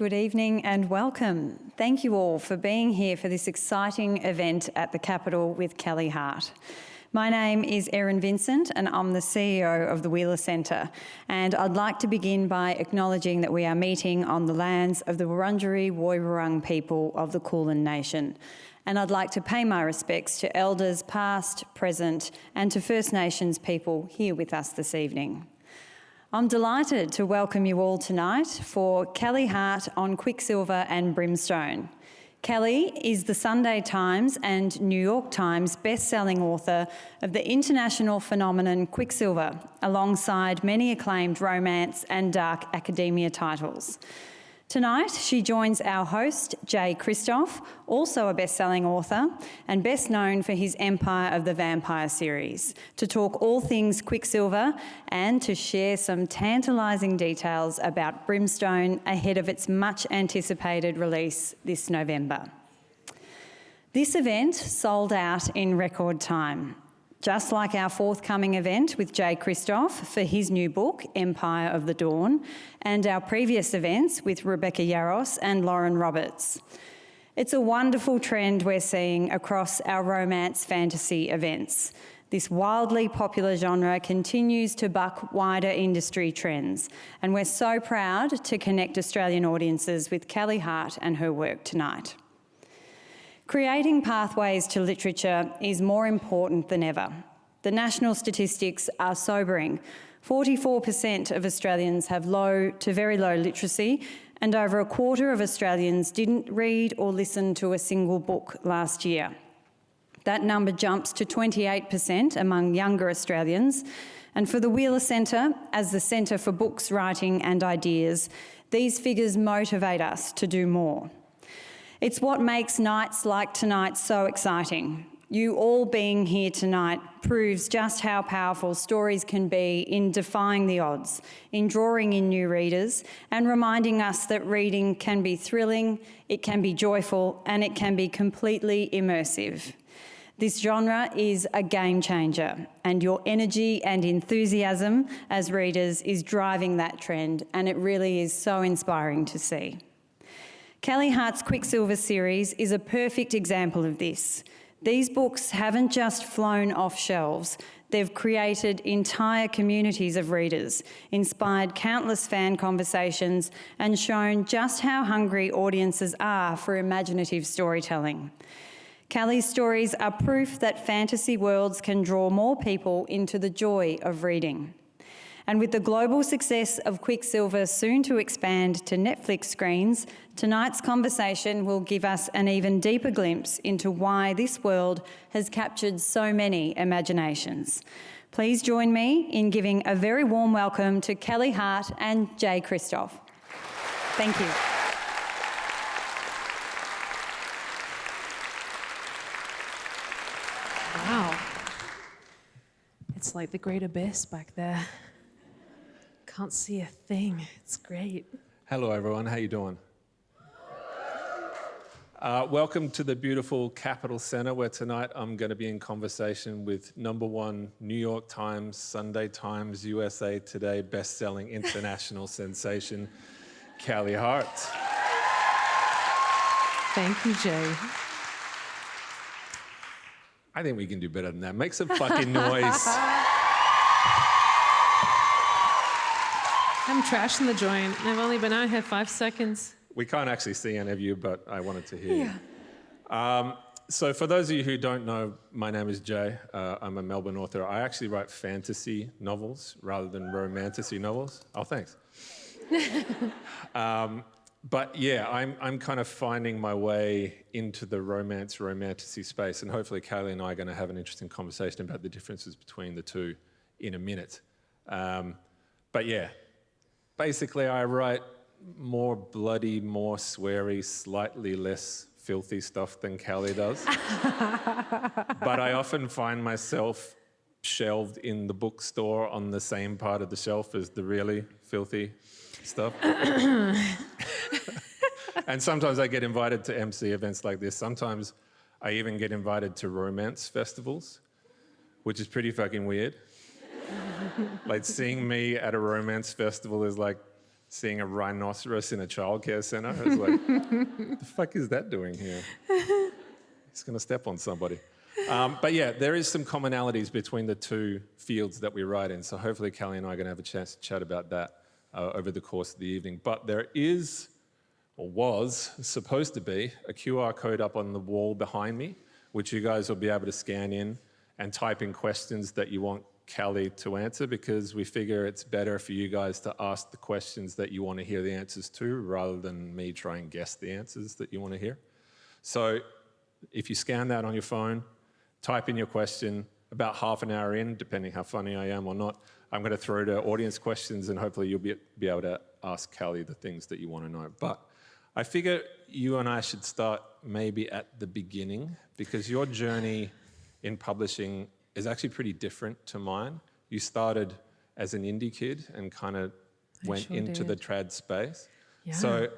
good evening and welcome. Thank you all for being here for this exciting event at the Capitol with Callie Hart. My name is Erin Vincent and I'm the CEO of the Wheeler Centre, and I'd like to begin by acknowledging that we are meeting on the lands of the Wurundjeri Woi-wurrung people of the Kulin Nation, and I'd like to pay my respects to elders past, present and to First Nations people here with us this evening. I'm delighted to welcome you all tonight for Callie Hart on Quicksilver and Brimstone. Callie is the Sunday Times and New York Times best-selling author of the international phenomenon Quicksilver, alongside many acclaimed romance and dark academia titles. Tonight, she joins our host, Jay Kristoff, also a best-selling author and best known for his Empire of the Vampire series, to talk all things Quicksilver and to share some tantalising details about Brimstone ahead of its much-anticipated release this November. This event sold out in record time, just like our forthcoming event with Jay Kristoff for his new book, Empire of the Dawn, and our previous events with Rebecca Yarros and Lauren Roberts. It's a wonderful trend we're seeing across our romance fantasy events. This wildly popular genre continues to buck wider industry trends, and we're so proud to connect Australian audiences with Callie Hart and her work tonight. Creating pathways to literature is more important than ever. The national statistics are sobering. 44% of Australians have low to very low literacy, and over a quarter of Australians didn't read or listen to a single book last year. That number jumps to 28% among younger Australians, and for the Wheeler Centre, as the Centre for Books, Writing and Ideas, these figures motivate us to do more. It's what makes nights like tonight so exciting. You all being here tonight proves just how powerful stories can be in defying the odds, in drawing in new readers, and reminding us that reading can be thrilling, it can be joyful, and it can be completely immersive. This genre is a game changer, and your energy and enthusiasm as readers is driving that trend, and it really is so inspiring to see. Callie Hart's Quicksilver series is a perfect example of this. These books haven't just flown off shelves, they've created entire communities of readers, inspired countless fan conversations, and shown just how hungry audiences are for imaginative storytelling. Callie's stories are proof that fantasy worlds can draw more people into the joy of reading. And with the global success of Quicksilver soon to expand to Netflix screens, tonight's conversation will give us an even deeper glimpse into why this world has captured so many imaginations. Please join me in giving a very warm welcome to Callie Hart and Jay Kristoff. Thank you. Wow. It's like the great abyss back there. Can't see a thing. It's great. Hello, everyone. How you doing? Welcome to the beautiful Capitol Centre, where tonight I'm going to be in conversation with #1 New York Times, Sunday Times, USA Today best-selling international sensation, Callie Hart. Thank you, Jay. I think we can do better than that. Make some fucking noise. I'm trashing the joint. I've only been out here 5 seconds. We can't actually see any of you, but I wanted to hear you. So for those of you who don't know, my name is Jay. I'm a Melbourne author. I actually write fantasy novels rather than romantasy novels. Oh, thanks. But yeah, I'm kind of finding my way into the romantasy space, and hopefully Callie and I are going to have an interesting conversation about the differences between the two in a minute. But yeah, basically I write more bloody, more sweary, slightly less filthy stuff than Callie does. But I often find myself shelved in the bookstore on the same part of the shelf as the really filthy stuff. And sometimes I get invited to MC events like this. Sometimes I even get invited to romance festivals, which is pretty fucking weird. Like, seeing me at a romance festival is like seeing a rhinoceros in a childcare center. I was like, what the fuck is that doing here? He's going to step on somebody. But yeah, there is some commonalities between the two fields that we write in. So hopefully Callie and I are going to have a chance to chat about that over the course of the evening. But there is, or was supposed to be, a QR code up on the wall behind me, which you guys will be able to scan in and type in questions that you want Callie to answer, because we figure it's better for you guys to ask the questions that you want to hear the answers to rather than me try and guess the answers that you want to hear. So if you scan that on your phone, type in your question, about half an hour in, depending how funny I am or not, I'm going to throw to audience questions and hopefully you'll be able to ask Callie the things that you want to know. But I figure you and I should start maybe at the beginning, because your journey in publishing is actually pretty different to mine. You started as an indie kid and kind of went into the trad space. Yeah. So do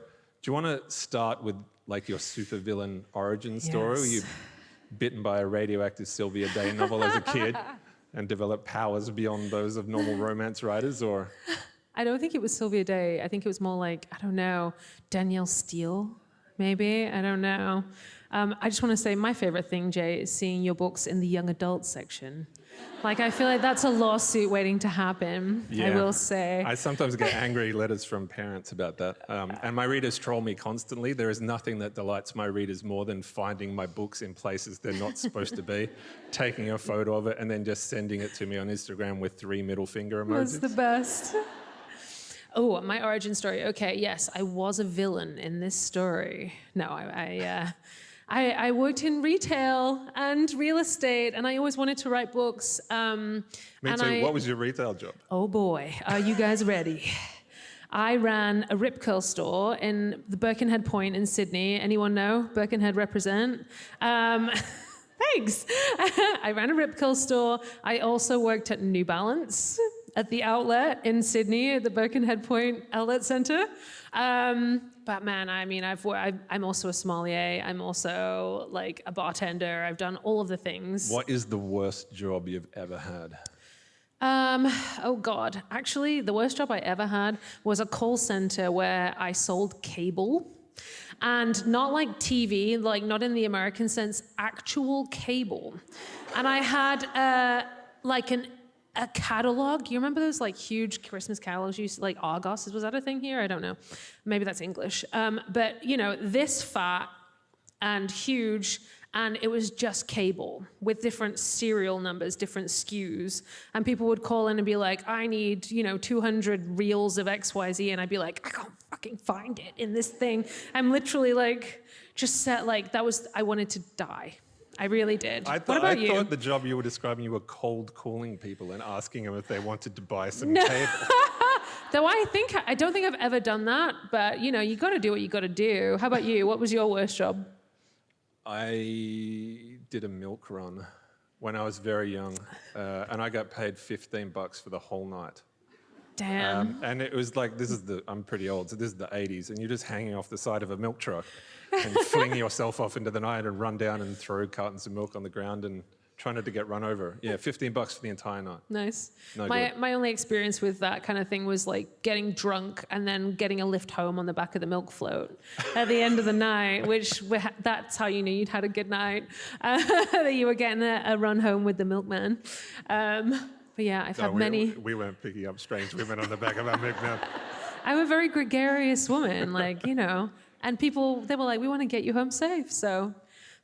you want to start with like your supervillain origin story? Yes. Were you bitten by a radioactive Sylvia Day novel as a kid and developed powers beyond those of normal romance writers, or? I don't think it was Sylvia Day. I think it was more like, I don't know, Danielle Steele, maybe? I don't know. I just want to say my favorite thing, Jay, is seeing your books in the young adult section. Like, I feel like that's a lawsuit waiting to happen, I will say. I sometimes get angry letters from parents about that. And my readers troll me constantly. There is nothing that delights my readers more than finding my books in places they're not supposed to be, taking a photo of it, and then just sending it to me on Instagram with 3 middle finger emojis. That's the best. Oh, my origin story. Okay, yes, I was a villain in this story. No, I worked in retail and real estate, and I always wanted to write books. Me too. What was your retail job? Oh boy, are you guys ready? I ran a Rip Curl store in the Birkenhead Point in Sydney. Anyone know? Birkenhead represent. Thanks. I ran a Rip Curl store. I also worked at New Balance at the outlet in Sydney, at the Birkenhead Point Outlet Centre. But man, I mean, I'm also a sommelier. I'm also like a bartender. I've done all of the things. What is the worst job you've ever had? Oh God, actually the worst job I ever had was a call center where I sold cable. And not like TV, like not in the American sense, actual cable. And I had a catalog. You remember those like huge Christmas catalogs used to, like Argos? Was that a thing here? I don't know. Maybe that's English. But you know, this fat and huge, and it was just cable with different serial numbers, different SKUs. And people would call in and be like, I need, 200 reels of XYZ. And I'd be like, I can't fucking find it in this thing. I'm literally like, just set like, I wanted to die. I really did. What about you? I thought the job you were describing, you were cold calling people and asking them if they wanted to buy some cable. Though I don't think I've ever done that, but you got to do what you got to do. How about you? What was your worst job? I did a milk run when I was very young, and I got paid $15 for the whole night. Damn. And it was like, I'm pretty old, so this is the 80s, and you're just hanging off the side of a milk truck and fling yourself off into the night and run down and throw cartons of milk on the ground and try not to get run over. Yeah, $15 for the entire night. Nice. No My only experience with that kind of thing was like getting drunk and then getting a lift home on the back of the milk float at the end of the night, which that's how you knew you'd had a good night, that you were getting a run home with the milkman. But yeah, I've had many. We weren't picking up strange women on the back of our milkman. I'm a very gregarious woman, and people, they were like, we want to get you home safe. So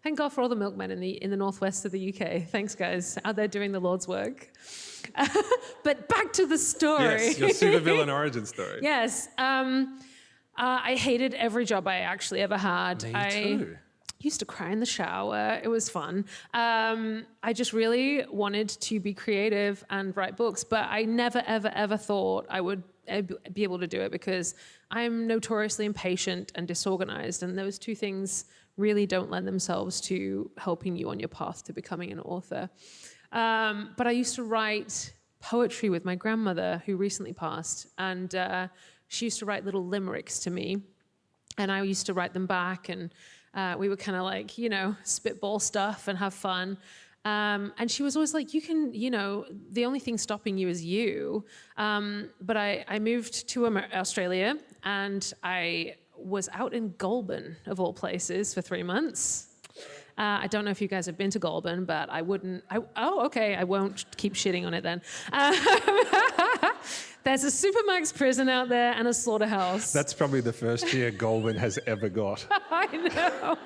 thank God for all the milkmen in the northwest of the UK. Thanks, guys, out there doing the Lord's work. But back to the story. Yes, your supervillain origin story. Yes. I hated every job I actually ever had. Me too. Used to cry in the shower. It was fun. I just really wanted to be creative and write books, but I never, ever, ever thought I would be able to do it because I'm notoriously impatient and disorganized, and those two things really don't lend themselves to helping you on your path to becoming an author. But I used to write poetry with my grandmother, who recently passed, and she used to write little limericks to me, and I used to write them back, and we would kind of like, spitball stuff and have fun. And she was always like, you can, the only thing stopping you is you. But I moved to Australia, and I was out in Goulburn, of all places, for 3 months. I don't know if you guys have been to Goulburn, but I wouldn't. Okay, I won't keep shitting on it then. There's a Supermax prison out there and a slaughterhouse. That's probably the first year Goulburn has ever got. I know.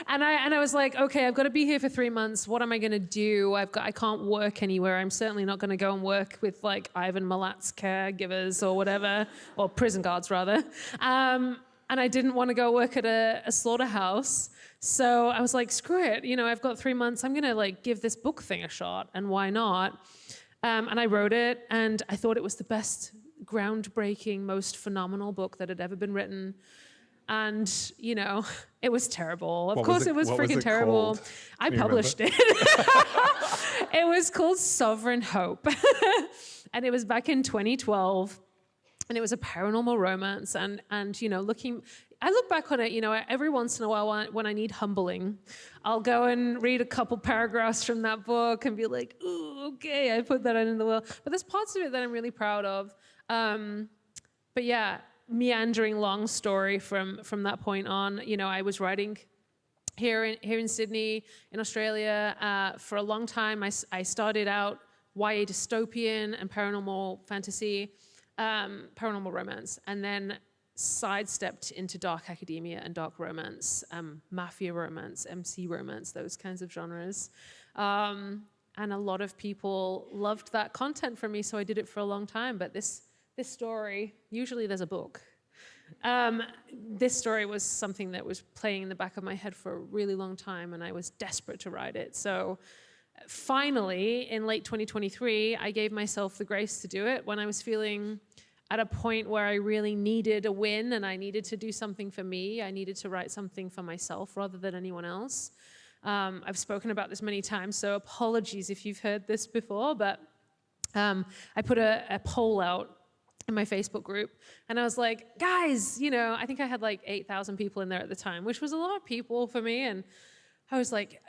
And I was like, okay, I've got to be here for 3 months. What am I going to do? I can't work anywhere. I'm certainly not going to go and work with like Ivan Milat's caregivers or whatever, or prison guards rather. And I didn't want to go work at a slaughterhouse. So I was like, screw it. I've got 3 months. I'm going to like give this book thing a shot. And why not? And I wrote it, and I thought it was the best, groundbreaking, most phenomenal book that had ever been written. And, it was terrible. Of course, it was freaking terrible. I published it. It was called Sovereign Hope. And it was back in 2012. And it was a paranormal romance. And I look back on it, every once in a while when I need humbling, I'll go and read a couple paragraphs from that book and be like, ooh, okay, I put that out in the world. But there's parts of it that I'm really proud of. But yeah, meandering long story from that point on. I was writing here in Sydney, in Australia, for a long time. I started out YA dystopian and paranormal fantasy, paranormal romance, and then sidestepped into dark academia and dark romance, mafia romance, MC romance, those kinds of genres. And a lot of people loved that content from me, so I did it for a long time. But this story, usually there's a book. This story was something that was playing in the back of my head for a really long time, and I was desperate to write it. So finally, in late 2023, I gave myself the grace to do it when I was feeling at a point where I really needed a win and I needed to do something for me. I needed to write something for myself rather than anyone else. I've spoken about this many times, so apologies if you've heard this before, but I put a poll out in my Facebook group, and I was like, guys, I think I had like 8,000 people in there at the time, which was a lot of people for me, and I was like,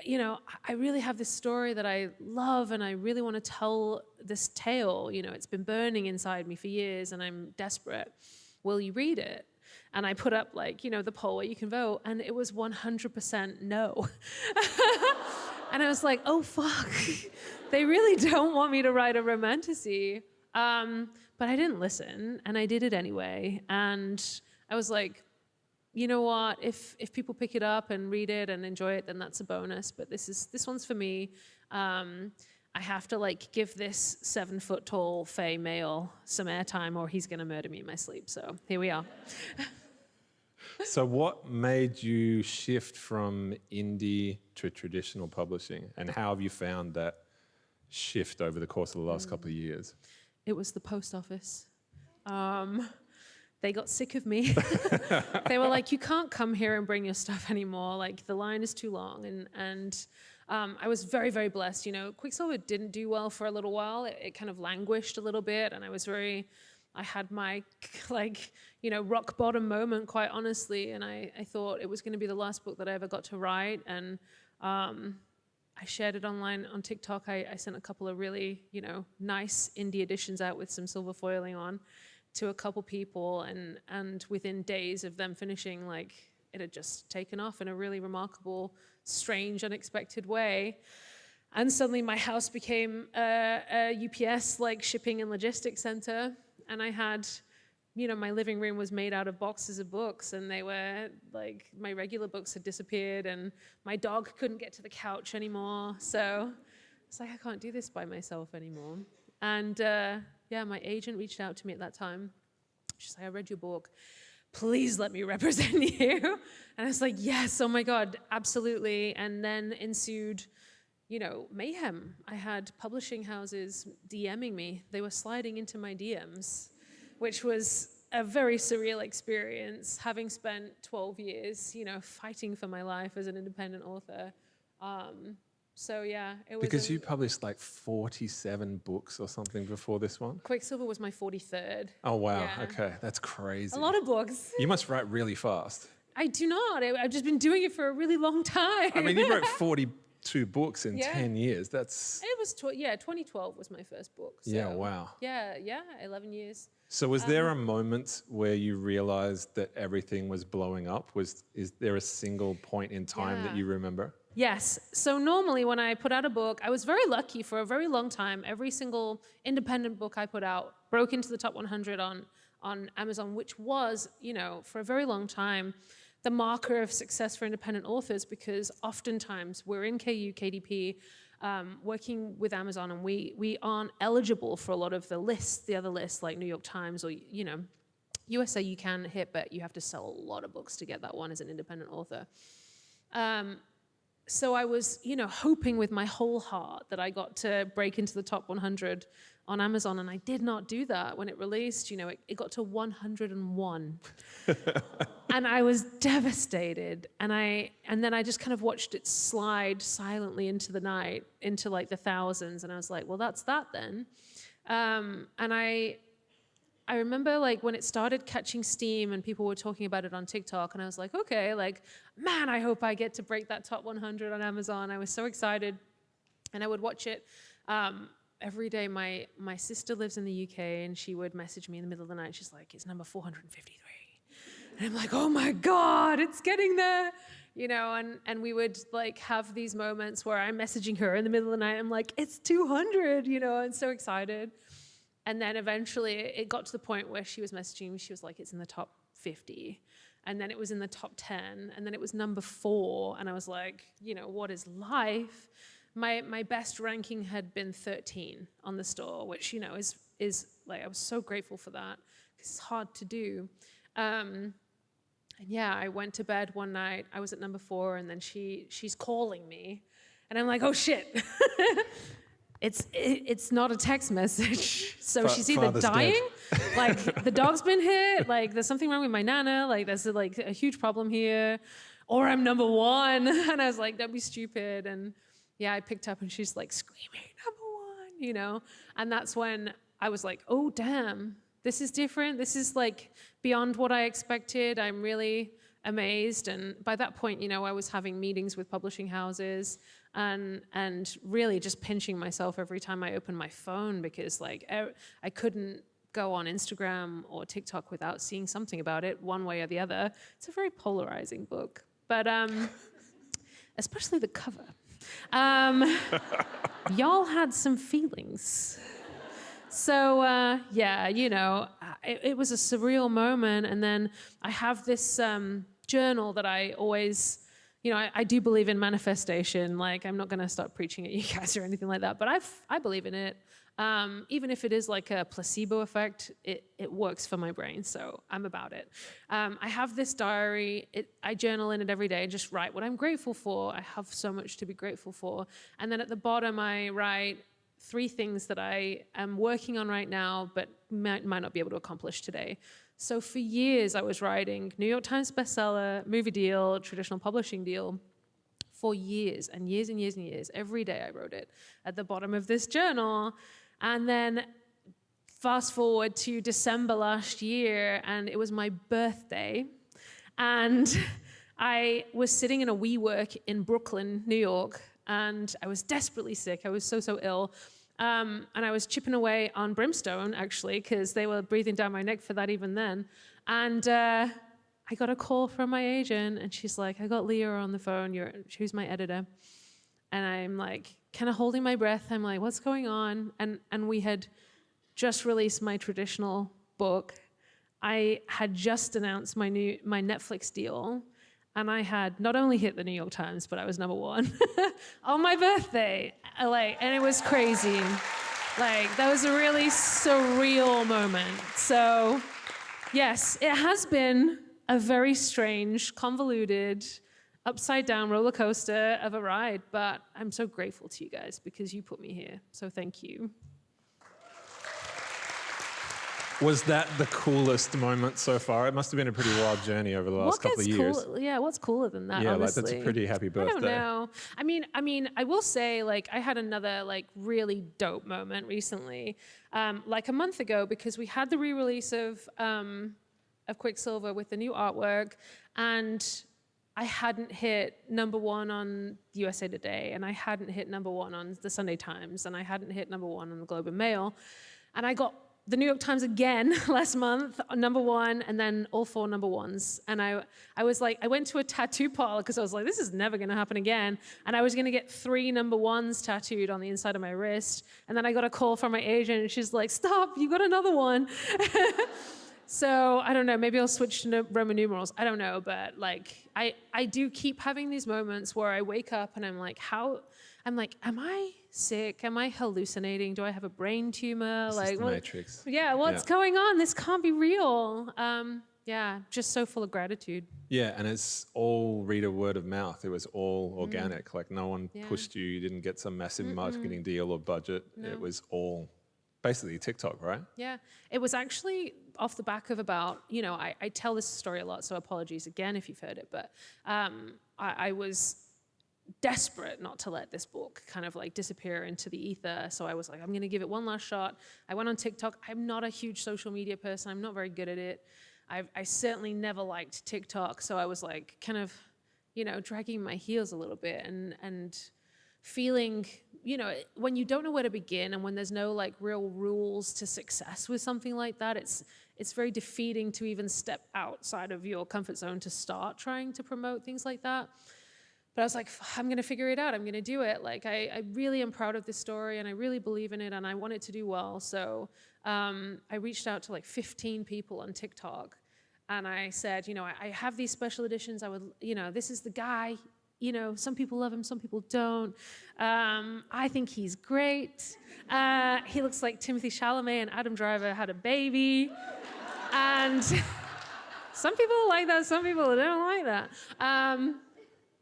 I really have this story that I love, and I really want to tell this tale. It's been burning inside me for years, and I'm desperate. Will you read it? And I put up the poll where you can vote, and it was 100% no. And I was like, oh, fuck. They really don't want me to write a romantasy. But I didn't listen, and I did it anyway. And I was like, you know what, if people pick it up and read it and enjoy it, then that's a bonus. But this one's for me. I have to give this 7-foot-tall Fae male some airtime, or he's gonna murder me in my sleep. So here we are. So what made you shift from indie to traditional publishing, and how have you found that shift over the course of the last couple of years? It was the post office. They got sick of me. They were like, you can't come here and bring your stuff anymore. The line is too long. And I was very, very blessed. Quicksilver didn't do well for a little while. It kind of languished a little bit. And I had my rock bottom moment, quite honestly. And I thought it was going to be the last book that I ever got to write. And I shared it online on TikTok. I sent a couple of really, nice indie editions out with some silver foiling on to a couple people, and within days of them finishing, it had just taken off in a really remarkable, strange, unexpected way. And suddenly my house became a UPS shipping and logistics center, and I had, my living room was made out of boxes of books, and they were my regular books had disappeared, and my dog couldn't get to the couch anymore. So it's I can't do this by myself anymore. And my agent reached out to me at that time. She's like, I read your book. Please let me represent you. And I was like, yes, oh my God, absolutely. And then ensued, mayhem. I had publishing houses DMing me. They were sliding into my DMs, which was a very surreal experience, having spent 12 years, fighting for my life as an independent author. So yeah, it was because you published 47 books or something before this one. Quicksilver was my 43rd. Oh wow! Yeah. Okay, that's crazy. A lot of books. You must write really fast. I do not. I've just been doing it for a really long time. I mean, you wrote 40 2 books in 10 years. That's... It was, 2012 was my first book. So Yeah, wow. Yeah, 11 years. So was there a moment where you realized that everything was blowing up? Is there a single point in time that you remember? Yes. So normally when I put out a book, I was very lucky for a very long time. Every single independent book I put out broke into the top 100 on Amazon, which was, for a very long time, the marker of success for independent authors, because oftentimes we're in KU, KDP, working with Amazon, and we aren't eligible for a lot of the other lists like New York Times or, USA you can hit, but you have to sell a lot of books to get that one as an independent author. So I was, hoping with my whole heart that I got to break into the top 100 on Amazon, and I did not do that when it released. It got to 101. And I was devastated. And then I just kind of watched it slide silently into the night, into like the thousands. And I was like, well, that's that then. And I remember like when it started catching steam and people were talking about it on TikTok, and I was like, okay, like, man, I hope I get to break that top 100 on Amazon. I was so excited. And I would watch it every day. My sister lives in the UK, and she would message me in the middle of the night. She's like, it's number 453. And I'm like, oh my God, it's getting there. And we would like have these moments where I'm messaging her in the middle of the night. I'm like, it's 200, and so excited. And then eventually it got to the point where she was messaging me. She was like, it's in the top 50. And then it was in the top 10. And then it was number 4. And I was like, what is life? My best ranking had been 13 on the store, which, is like, I was so grateful for that because it's hard to do. And yeah, I went to bed one night. I was at number 4, and then she's calling me. And I'm like, oh shit. It's not a text message. So she's either dying, like the dog's been hit, like there's something wrong with my nana, like there's like a huge problem here, or I'm number 1. And I was like, don't be stupid. And yeah, I picked up, and she's like screaming, number 1, And that's when I was like, oh damn, this is different. This is like beyond what I expected. I'm really amazed. And by that point, I was having meetings with publishing houses, and really just pinching myself every time I opened my phone, because like I couldn't go on Instagram or TikTok without seeing something about it one way or the other. It's a very polarizing book, but especially the cover. Y'all had some feelings. So yeah, it was a surreal moment. And then I have this journal that I always, I do believe in manifestation. Like, I'm not going to start preaching at you guys or anything like that, but I believe in it. Even if it is like a placebo effect, it works for my brain, so I'm about it. I have this diary. I journal in it every day, just write what I'm grateful for. I have so much to be grateful for. And then at the bottom, I write 3 things that I am working on right now, but might not be able to accomplish today. So for years, I was writing New York Times bestseller, movie deal, traditional publishing deal, for years and years and years and years. Every day I wrote it at the bottom of this journal. And then fast forward to December last year, and it was my birthday. And I was sitting in a WeWork in Brooklyn, New York, and I was desperately sick. I was so ill. And I was chipping away on Brimstone, actually, because they were breathing down my neck for that even then. And I got a call from my agent, and she's like, I got Leah on the phone. Who's my editor? And I'm like, kind of holding my breath. I'm like, what's going on? And we had just released my traditional book. I had just announced my Netflix deal. And I had not only hit the New York Times, but I was number 1 on my birthday. And it was crazy. That was a really surreal moment. So, yes, it has been a very strange, convoluted, upside-down roller coaster of a ride. But I'm so grateful to you guys because you put me here. So thank you. Was that the coolest moment so far? It must have been a pretty wild journey over the last couple of years. Yeah, what's cooler than that, yeah, honestly? That's a pretty happy birthday. I don't know. I mean, I will say, I had another, really dope moment recently, a month ago, because we had the re-release of Quicksilver with the new artwork, and I hadn't hit #1 on USA Today, and I hadn't hit #1 on the Sunday Times, and I hadn't hit #1 on the Globe and Mail. And I got the New York Times again last month, #1, and then all 4 #1s. And I was like, I went to a tattoo parlor because I was like, this is never going to happen again. And I was going to get 3 #1s tattooed on the inside of my wrist. And then I got a call from my agent, and she's like, stop, you got another one. So I don't know, maybe I'll switch to Roman numerals. I don't know, but like I do keep having these moments where I wake up and I'm like, am I sick? Am I hallucinating? Do I have a brain tumor? It's like the Matrix. Yeah, what's going on? This can't be real. Yeah, just so full of gratitude. Yeah, and it's all reader word of mouth. It was all organic. Like no one pushed you. You didn't get some massive marketing deal or budget. No. It was all basically TikTok, right? Yeah, it was actually off the back of about, I tell this story a lot, so apologies again if you've heard it, but I was desperate not to let this book kind of like disappear into the ether. So I was like, I'm going to give it one last shot. I went on TikTok. I'm not a huge social media person. I'm not very good at it. I certainly never liked TikTok. So I was like kind of, dragging my heels a little bit and feeling, when you don't know where to begin and when there's no like real rules to success with something like that, it's very defeating to even step outside of your comfort zone to start trying to promote things like that. But I was like, I'm going to figure it out. I'm going to do it. Like, I really am proud of this story, and I really believe in it, and I want it to do well. So I reached out to like 15 people on TikTok, and I said, I have these special editions. I would, this is the guy. Some people love him, some people don't. I think he's great. He looks like Timothée Chalamet and Adam Driver had a baby. And some people like that, some people don't like that.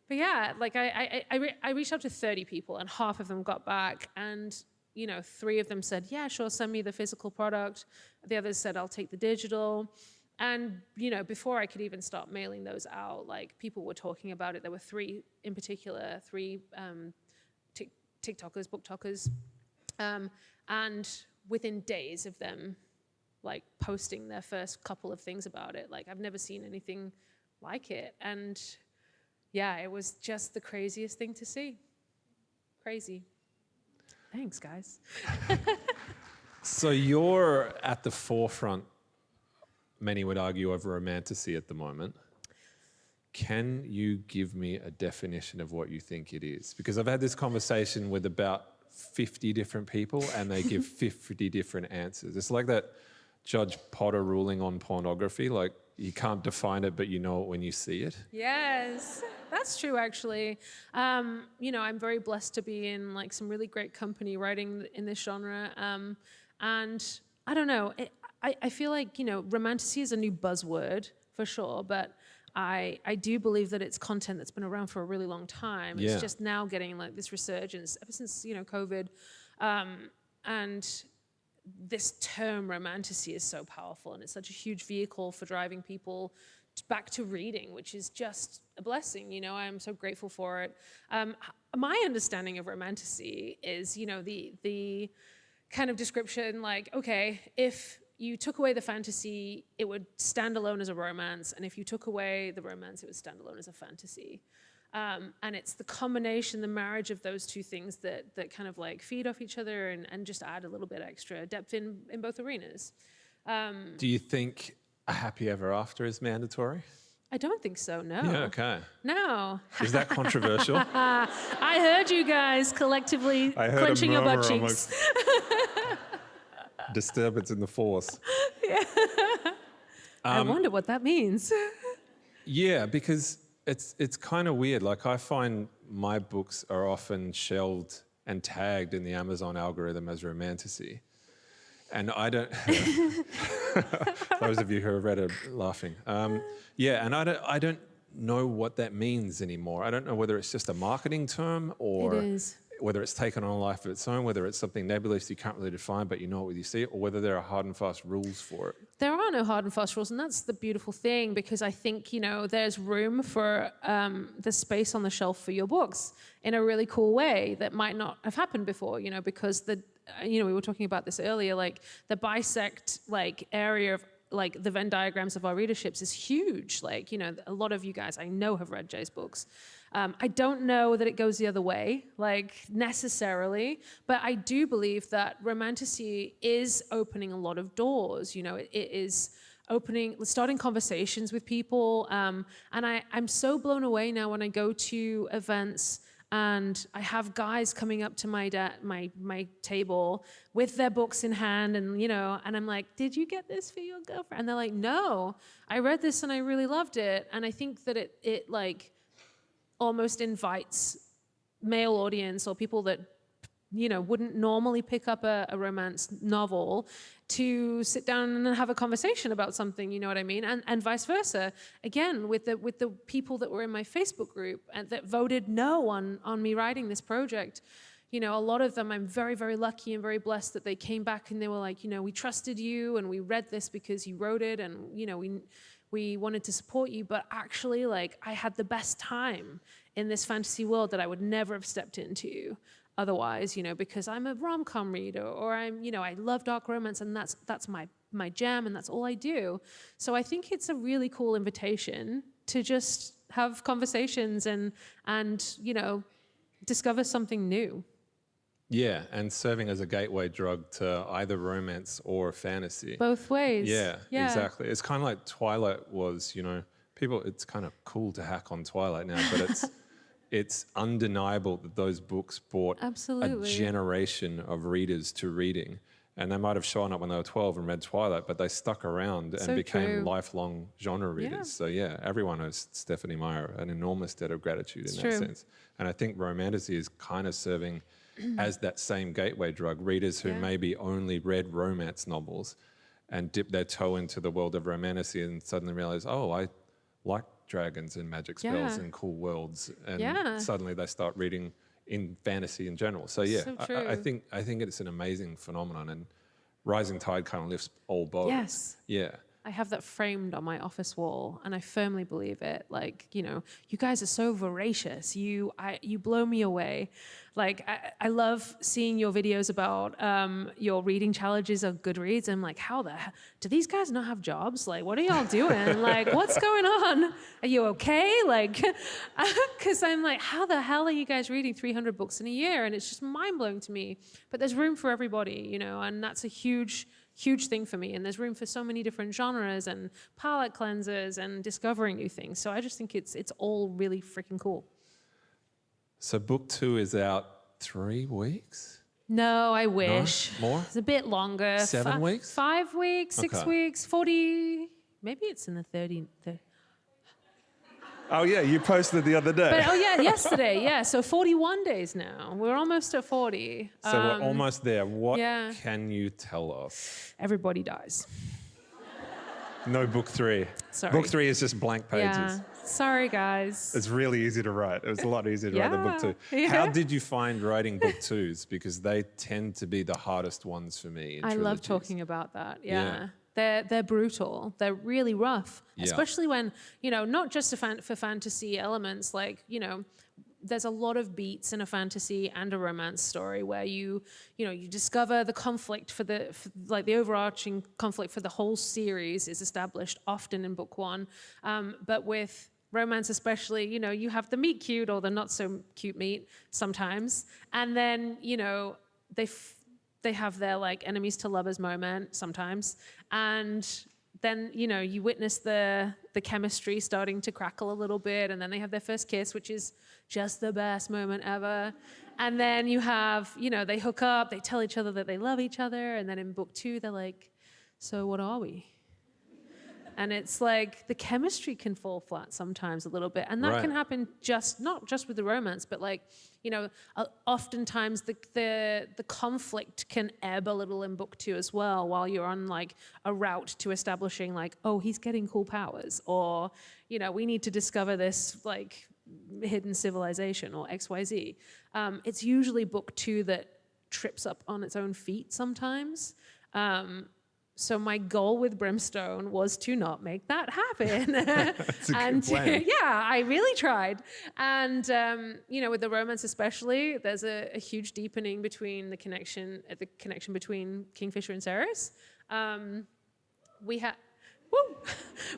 But yeah, like I reached out to 30 people, and half of them got back, and 3 of them said, yeah, sure, send me the physical product. The others said, I'll take the digital. And before I could even start mailing those out, like people were talking about it. There were 3 in particular, 3 TikTokers, booktokers, and within days of them like posting their first couple of things about it, like I've never seen anything like it. And yeah, it was just the craziest thing to see. Crazy. Thanks, guys. So you're at the forefront, many would argue, of romantasy at the moment. Can you give me a definition of what you think it is? Because I've had this conversation with about 50 different people, and they give 50 different answers. It's like that Judge Potter ruling on pornography, like you can't define it, but you know it when you see it. Yes, that's true, actually. I'm very blessed to be in like some really great company writing in this genre. And I don't know, I feel like, romantasy is a new buzzword for sure, but I do believe that it's content that's been around for a really long time. Yeah. It's just now getting like this resurgence ever since, COVID. And this term romantasy is so powerful, and it's such a huge vehicle for driving people back to reading, which is just a blessing. I'm so grateful for it. My understanding of romantasy is, the kind of description like, okay, if you took away the fantasy, it would stand alone as a romance, and if you took away the romance, it would stand alone as a fantasy. And it's the combination, the marriage of those two things that kind of like feed off each other and just add a little bit extra depth in both arenas. Do you think a happy ever after is mandatory? I don't think so, no. Yeah, okay. No. Is that controversial? I heard you guys collectively clenching your butt cheeks. Disturbance in the force. Yeah. I wonder what that means. Yeah, because it's kind of weird. Like I find my books are often shelved and tagged in the Amazon algorithm as romantasy. And I don't, those of you who have read it are laughing. Yeah, and I don't know what that means anymore. I don't know whether it's just a marketing term or whether it's taken on a life of its own, whether it's something nebulous you can't really define, but you know it when you see it, or whether there are hard and fast rules for it. There are no hard and fast rules, and that's the beautiful thing, because I think, there's room for the space on the shelf for your books in a really cool way that might not have happened before, because we were talking about this earlier, like the bisect area like the Venn diagrams of our readerships is huge. Like, a lot of you guys I know have read Jay's books. I don't know that it goes the other way, like necessarily, but I do believe that romantasy is opening a lot of doors. It is starting conversations with people. And I'm so blown away now when I go to events and I have guys coming up to my table with their books in hand, and and I'm like, "Did you get this for your girlfriend?" And they're like, "No, I read this and I really loved it." And I think that it like almost invites male audience or people that wouldn't normally pick up a romance novel to sit down and have a conversation about something, you know what I mean? And vice versa. Again, with the people that were in my Facebook group and that voted no on me writing this project, a lot of them, I'm very, very lucky and very blessed that they came back and they were like, we trusted you and we read this because you wrote it, and we wanted to support you, but actually, like, I had the best time in this fantasy world that I would never have stepped into otherwise, because I'm a rom-com reader, or I love dark romance, and that's my jam, and that's all I do. So I think it's a really cool invitation to just have conversations and discover something new. Yeah, and serving as a gateway drug to either romance or fantasy. Both ways. Yeah, exactly. It's kind of like Twilight was, people, it's kind of cool to hack on Twilight now, but it's undeniable that those books brought a generation of readers to reading. And they might have shown up when they were 12 and read Twilight, but they stuck around and became lifelong genre readers. Yeah. So yeah, everyone owes Stephanie Meyer an enormous debt of gratitude in that sense. And I think romantasy is kind of serving as that same gateway drug. Readers who maybe only read romance novels and dip their toe into the world of romantasy and suddenly realize, oh, I like dragons and magic spells and cool worlds, and suddenly they start reading in fantasy in general. So yeah, I think it's an amazing phenomenon, and rising tide kind of lifts all boats. Yes. Yeah. I have that framed on my office wall, and I firmly believe it. Like, you guys are so voracious. You blow me away. Like, I love seeing your videos about your reading challenges of Goodreads. I'm like, do these guys not have jobs? Like, what are y'all doing? Like, what's going on? Are you okay? Like, because I'm like, how the hell are you guys reading 300 books in a year? And it's just mind-blowing to me. But there's room for everybody, and that's a huge thing for me. And there's room for so many different genres and palette cleansers and discovering new things. So I just think it's all really freaking cool. So book 2 is out 3 weeks? No, I wish. No? More? It's a bit longer. 7 weeks? 5 weeks, 6 weeks, 40, maybe it's in the 30. Oh yeah, you posted the other day. But, yesterday, yeah. So 41 days now. We're almost at 40. So we're almost there. What can you tell us? Everybody dies. No book 3. Sorry. Book 3 is just blank pages. Yeah. Sorry, guys. It's really easy to write. It was a lot easier to write than book 2. Yeah. How did you find writing book 2s? Because they tend to be the hardest ones for me in trilogies. Love talking about that. Yeah. They're brutal. They're really rough, especially when, not just for fantasy elements, like, there's a lot of beats in a fantasy and a romance story where you discover the conflict for the overarching conflict for the whole series is established often in book 1. But with romance especially, you have the meet cute or the not so cute meet sometimes. And then, they have their like enemies to lovers moment sometimes. And then, you witness the chemistry starting to crackle a little bit, and then they have their first kiss, which is just the best moment ever. And then you have, they hook up, they tell each other that they love each other, and then in book 2, they're like, so what are we? And it's like the chemistry can fall flat sometimes a little bit. And that can happen not just with the romance, but like, oftentimes the conflict can ebb a little in book 2 as well, while you're on like a route to establishing like, oh, he's getting cool powers, or, we need to discover this like hidden civilization or XYZ. It's usually book 2 that trips up on its own feet sometimes. So my goal with Brimstone was to not make that happen. That's a good plan. I really tried. And, with the romance especially, there's a huge deepening between the connection between Kingfisher and Saeris. Woo!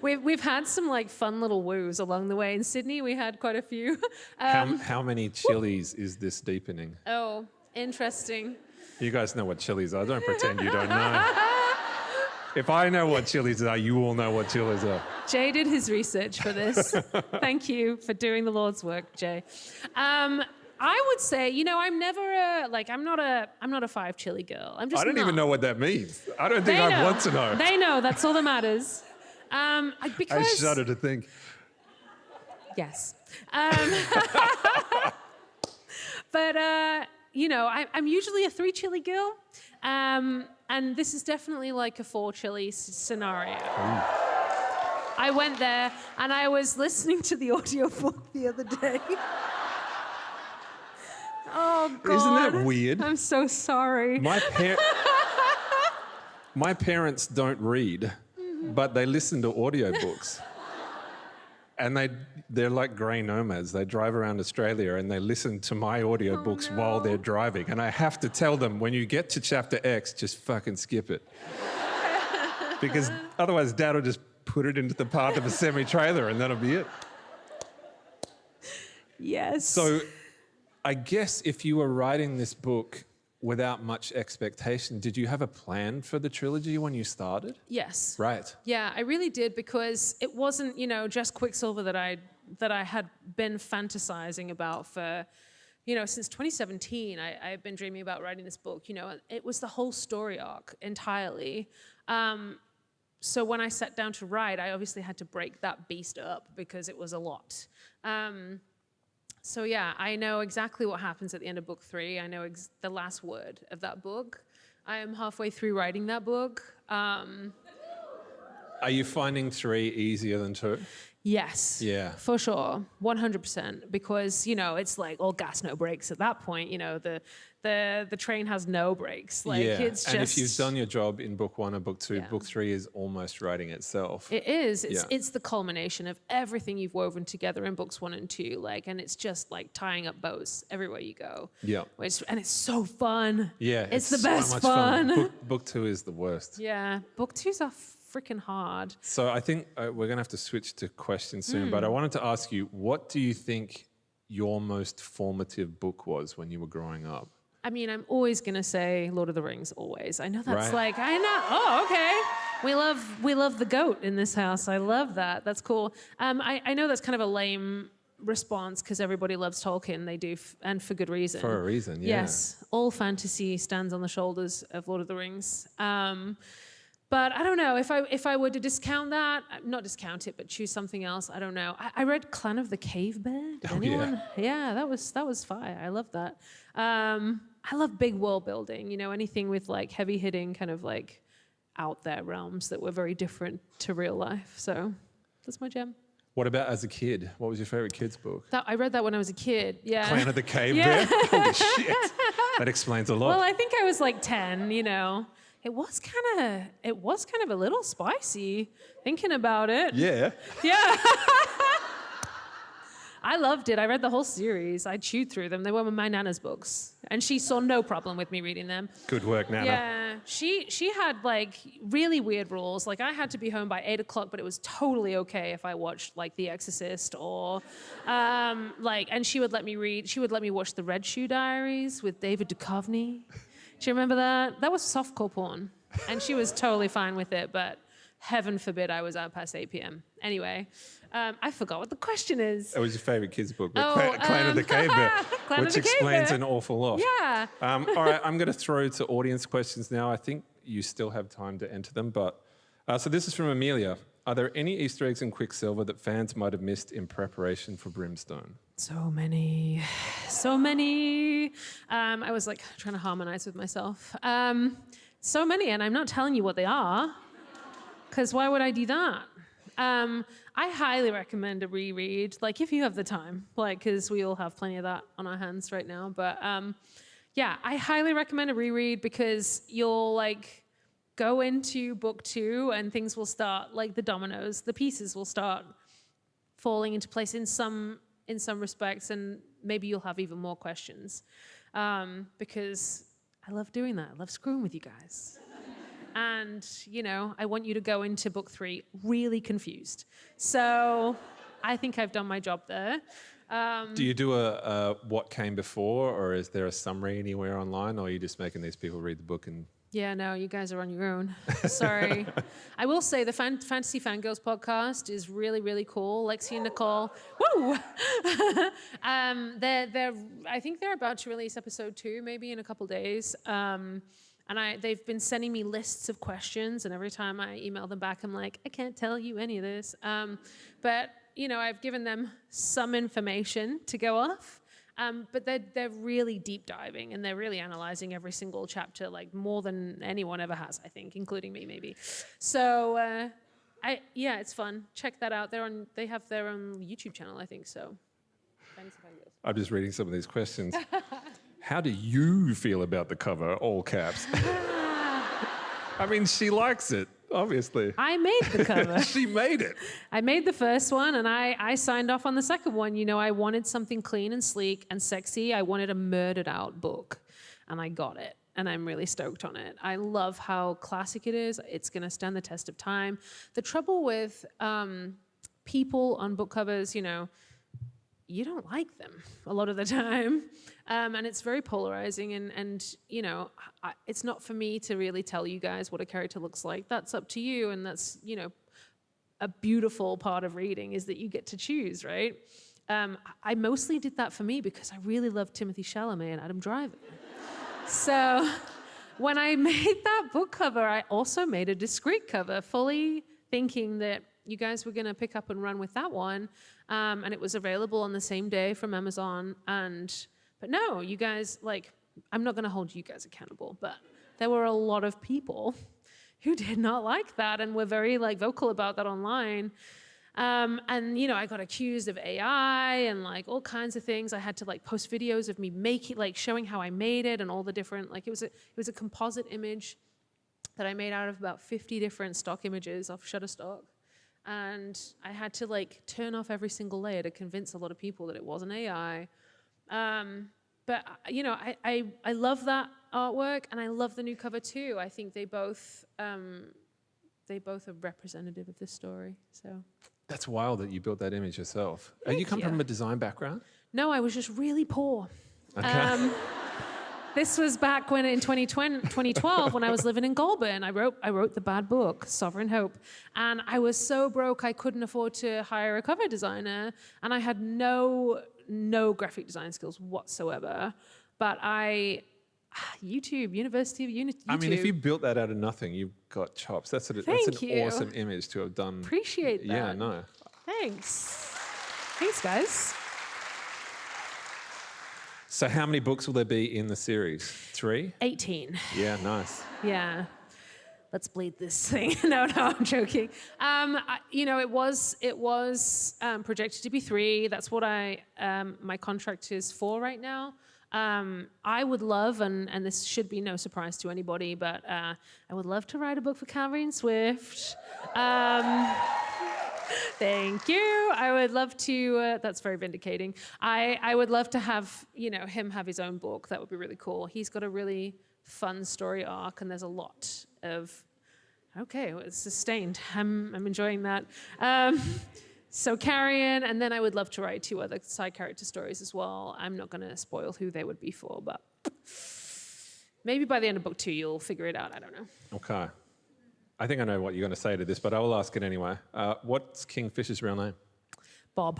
We've had some like fun little woos along the way. In Sydney, we had quite a few. How many chilies is this deepening? Oh, interesting. You guys know what chilies are. Don't pretend you don't know. If I know what chilies are, you all know what chilies are. Jay did his research for this. Thank you for doing the Lord's work, Jay. I would say, you know, I'm never I'm not a 5 chili girl. I'm just I don't even know what that means. I don't think I want to know. They know. That's all that matters. Because I shudder to think. Yes. But you know, I'm usually a 3 chili girl. And this is definitely like a 4 chili scenario. Ooh. I went there and I was listening to the audiobook the other day. Oh, God. Isn't that weird? I'm so sorry. My parents don't read, but they listen to audiobooks. And they're like grey nomads. They drive around Australia and they listen to my audiobooks while they're driving. And I have to tell them, when you get to chapter X, just fucking skip it. Because otherwise Dad will just put it into the part of a semi-trailer and that'll be it. Yes. So I guess if you were writing this book without much expectation, did you have a plan for the trilogy when you started? Yes. Right. Yeah, I really did, because it wasn't, you know, just Quicksilver that I had been fantasizing about for, you know, since 2017. I've been dreaming about writing this book. You know, it was the whole story arc entirely. So when I sat down to write, I obviously had to break that beast up because it was a lot. So yeah, I know exactly what happens at the end of book 3. I know the last word of that book. I am halfway through writing that book. Are you finding 3 easier than 2? Yes. Yeah. For sure. 100%. Because, you know, it's like all gas, no brakes at that point. You know, the train has no brakes. Like, yeah. it's just... And if you've done your job in book 1 or book 2, book 3 is almost writing itself. It is. It's the culmination of everything you've woven together in books 1 and 2. Like, and it's just like tying up bows everywhere you go. Yeah. And it's so fun. Yeah. It's the so best much fun. Book 2 is the worst. Yeah. Book 2's are freaking hard. So I think we're going to have to switch to questions soon, but I wanted to ask you, what do you think your most formative book was when you were growing up? I mean, I'm always going to say Lord of the Rings, always. I know that's right. I know. Oh, okay. We love the goat in this house. I love that. That's cool. I know that's kind of a lame response because everybody loves Tolkien. They do, and for good reason. For a reason, yeah. Yes. All fantasy stands on the shoulders of Lord of the Rings. But I don't know, if I were to discount that, not discount it, but choose something else, I don't know. I read Clan of the Cave Bear. Did anyone? Yeah, that was fire. I love that. I love big world building, you know, anything with like heavy hitting kind of like out there realms that were very different to real life. So that's my gem. What about as a kid? What was your favorite kids book? I read that when I was a kid, yeah. Clan of the Cave Bear? Holy shit. That explains a lot. Well, I think I was like 10, you know. It was kind of a little spicy thinking about it. Yeah. Yeah. I loved it. I read the whole series. I chewed through them. They were my Nana's books. And she saw no problem with me reading them. Good work, Nana. Yeah. She had like really weird rules. Like I had to be home by 8 o'clock, but it was totally okay if I watched like The Exorcist or and she would let me watch The Red Shoe Diaries with David Duchovny. Do you remember that? That was softcore porn. And she was totally fine with it, but heaven forbid I was out past 8 p.m. Anyway, I forgot what the question is. It was your favorite kids book, Oh, Clan of the Cave Bear, which explains Bear. an awful lot. Yeah. All right, I'm going to throw to audience questions now. I think you still have time to enter them, but so this is from Amelia. Are there any Easter eggs in Quicksilver that fans might have missed in preparation for Brimstone? So many. I was like trying to harmonize with myself. So many, and I'm not telling you what they are, because why would I do that? I highly recommend a reread, like if you have the time, like because we all have plenty of that on our hands right now. But yeah, I highly recommend a reread because you'll like go into book 2 and things will start like the dominoes, the pieces will start falling into place in some respects, and maybe you'll have even more questions because I love doing that. I love screwing with you guys. And, I want you to go into book 3 really confused. So I think I've done my job there. Do you do a what came before, or is there a summary anywhere online, or are you just making these people read the book and... Yeah, no, you guys are on your own. Sorry. I will say the Fantasy Fangirls podcast is really, really cool. Lexi and Nicole, woo! I think they're about to release episode 2, maybe in a couple days. And they've been sending me lists of questions, and every time I email them back, I'm like, I can't tell you any of this. But I've given them some information to go off. But they're really deep diving, and they're really analyzing every single chapter, like more than anyone ever has, I think, including me maybe. So it's fun. Check that out. They have their own YouTube channel, I think. So. I'm just reading some of these questions. How do you feel about the cover? All caps. I mean, she likes it, obviously. I made the cover. She made it. I made the first one, and I signed off on the second one. I wanted something clean and sleek and sexy. I wanted a murdered out book, and I got it. And I'm really stoked on it. I love how classic it is. It's going to stand the test of time. The trouble with people on book covers, you don't like them a lot of the time. And it's very polarizing. And it's not for me to really tell you guys what a character looks like. That's up to you. And that's, a beautiful part of reading is that you get to choose, right? I mostly did that for me because I really love Timothée Chalamet and Adam Driver. So when I made that book cover, I also made a discreet cover, fully thinking that you guys were going to pick up and run with that one. And it was available on the same day from Amazon. But no, you guys, I'm not going to hold you guys accountable, but there were a lot of people who did not like that and were very vocal about that online. And I got accused of AI and all kinds of things. I had to post videos of me making, showing how I made it and all the different, it was a composite image that I made out of about 50 different stock images off Shutterstock. And I had to turn off every single layer to convince a lot of people that it wasn't AI. But I love that artwork, and I love the new cover too. I think they both are representative of this story. So that's wild that you built that image yourself. You come from a design background? No, I was just really poor. Okay. This was back when in 2012 when I was living in Goulburn. I wrote the bad book, Sovereign Hope. And I was so broke I couldn't afford to hire a cover designer. And I had no graphic design skills whatsoever. But University of YouTube. I mean, if you built that out of nothing, you've got chops. That's an awesome image to have done. Appreciate that. Yeah, no. Thanks. Thanks, guys. So how many books will there be in the series? 3? 18. Yeah, nice. Yeah. Let's bleed this thing. No, I'm joking. It was projected to be 3. That's what my contract is for right now. I would love, and this should be no surprise to anybody, but I would love to write a book for Calvin Swift. Thank you. I would love to, that's very vindicating. I would love to have, him have his own book. That would be really cool. He's got a really fun story arc, and there's a lot of, it's sustained. I'm enjoying that. So Carrion, and then I would love to write 2 other side character stories as well. I'm not going to spoil who they would be for, but maybe by the end of book 2, you'll figure it out. I don't know. Okay. I think I know what you're going to say to this, but I will ask it anyway. What's Kingfisher's real name? Bob.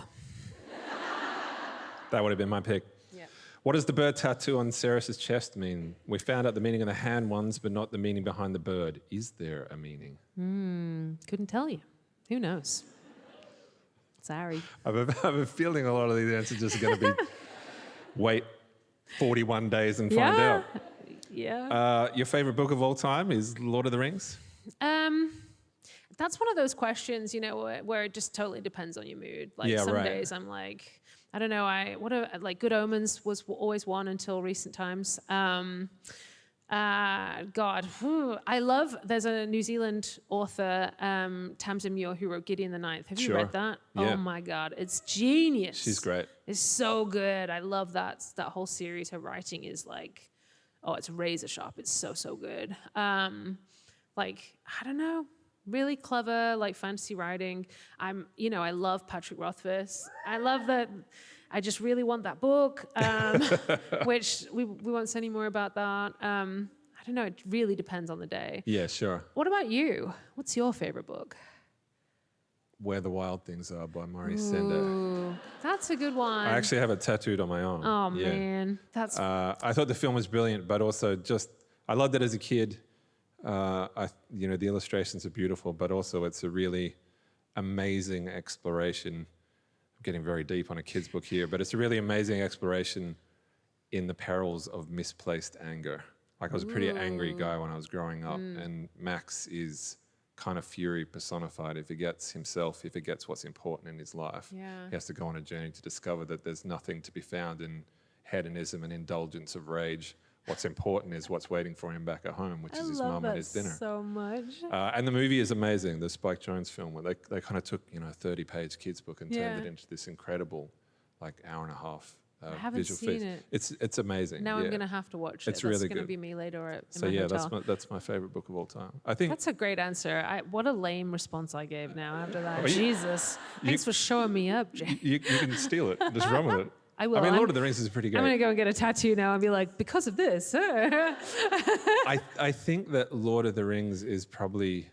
That would have been my pick. Yeah. What does the bird tattoo on Saeris' chest mean? We found out the meaning of the hand ones, but not the meaning behind the bird. Is there a meaning? Couldn't tell you. Who knows? Sorry. I have a feeling a lot of these answers just are going to be wait 41 days and find out. Yeah. Your favorite book of all time is Lord of the Rings? That's one of those questions, where it just totally depends on your mood. Some days I'm like, I don't know. Good Omens was always one until recent times. I love, there's a New Zealand author, Tamsin Muir, who wrote Gideon the Ninth. Have you read that? Yeah. Oh my God, it's genius. She's great. It's so good. I love that whole series. Her writing is it's razor sharp. It's so good. like, I don't know, really clever, like fantasy writing. I love Patrick Rothfuss. I love that. I just really want that book, which we won't say any more about that. I don't know. It really depends on the day. Yeah, sure. What about you? What's your favorite book? Where the Wild Things Are by Maurice Sendak. Ooh, that's a good one. I actually have it tattooed on my arm. Oh, man. That's... I thought the film was brilliant, but also I loved it as a kid. The illustrations are beautiful, but also it's a really amazing exploration. I'm getting very deep on a kid's book here, but it's a really amazing exploration in the perils of misplaced anger. Like, I was a pretty angry guy when I was growing up, and Max is kind of fury personified. If he gets what's important in his life, he has to go on a journey to discover that there's nothing to be found in hedonism and indulgence of rage. What's important is what's waiting for him back at home, which is his mum and his dinner. So much. And the movie is amazing, the Spike Jonze film, where they kind of took, a 30-page kids book and turned it into this incredible, like, hour and a half I haven't visual seen feast. it. It's amazing. Now I'm going to have to watch it. It's really good. That's going to good. be me later in So my hotel. that's my favorite book of all time. I think That's a great answer. What a lame response I gave now after that. Oh, Jesus. Thanks for showing me up, Jay. you can steal it. Just run with it. I will. I mean, Lord of the Rings is pretty great. I'm going to go and get a tattoo now and be like, because of this. I think that Lord of the Rings is probably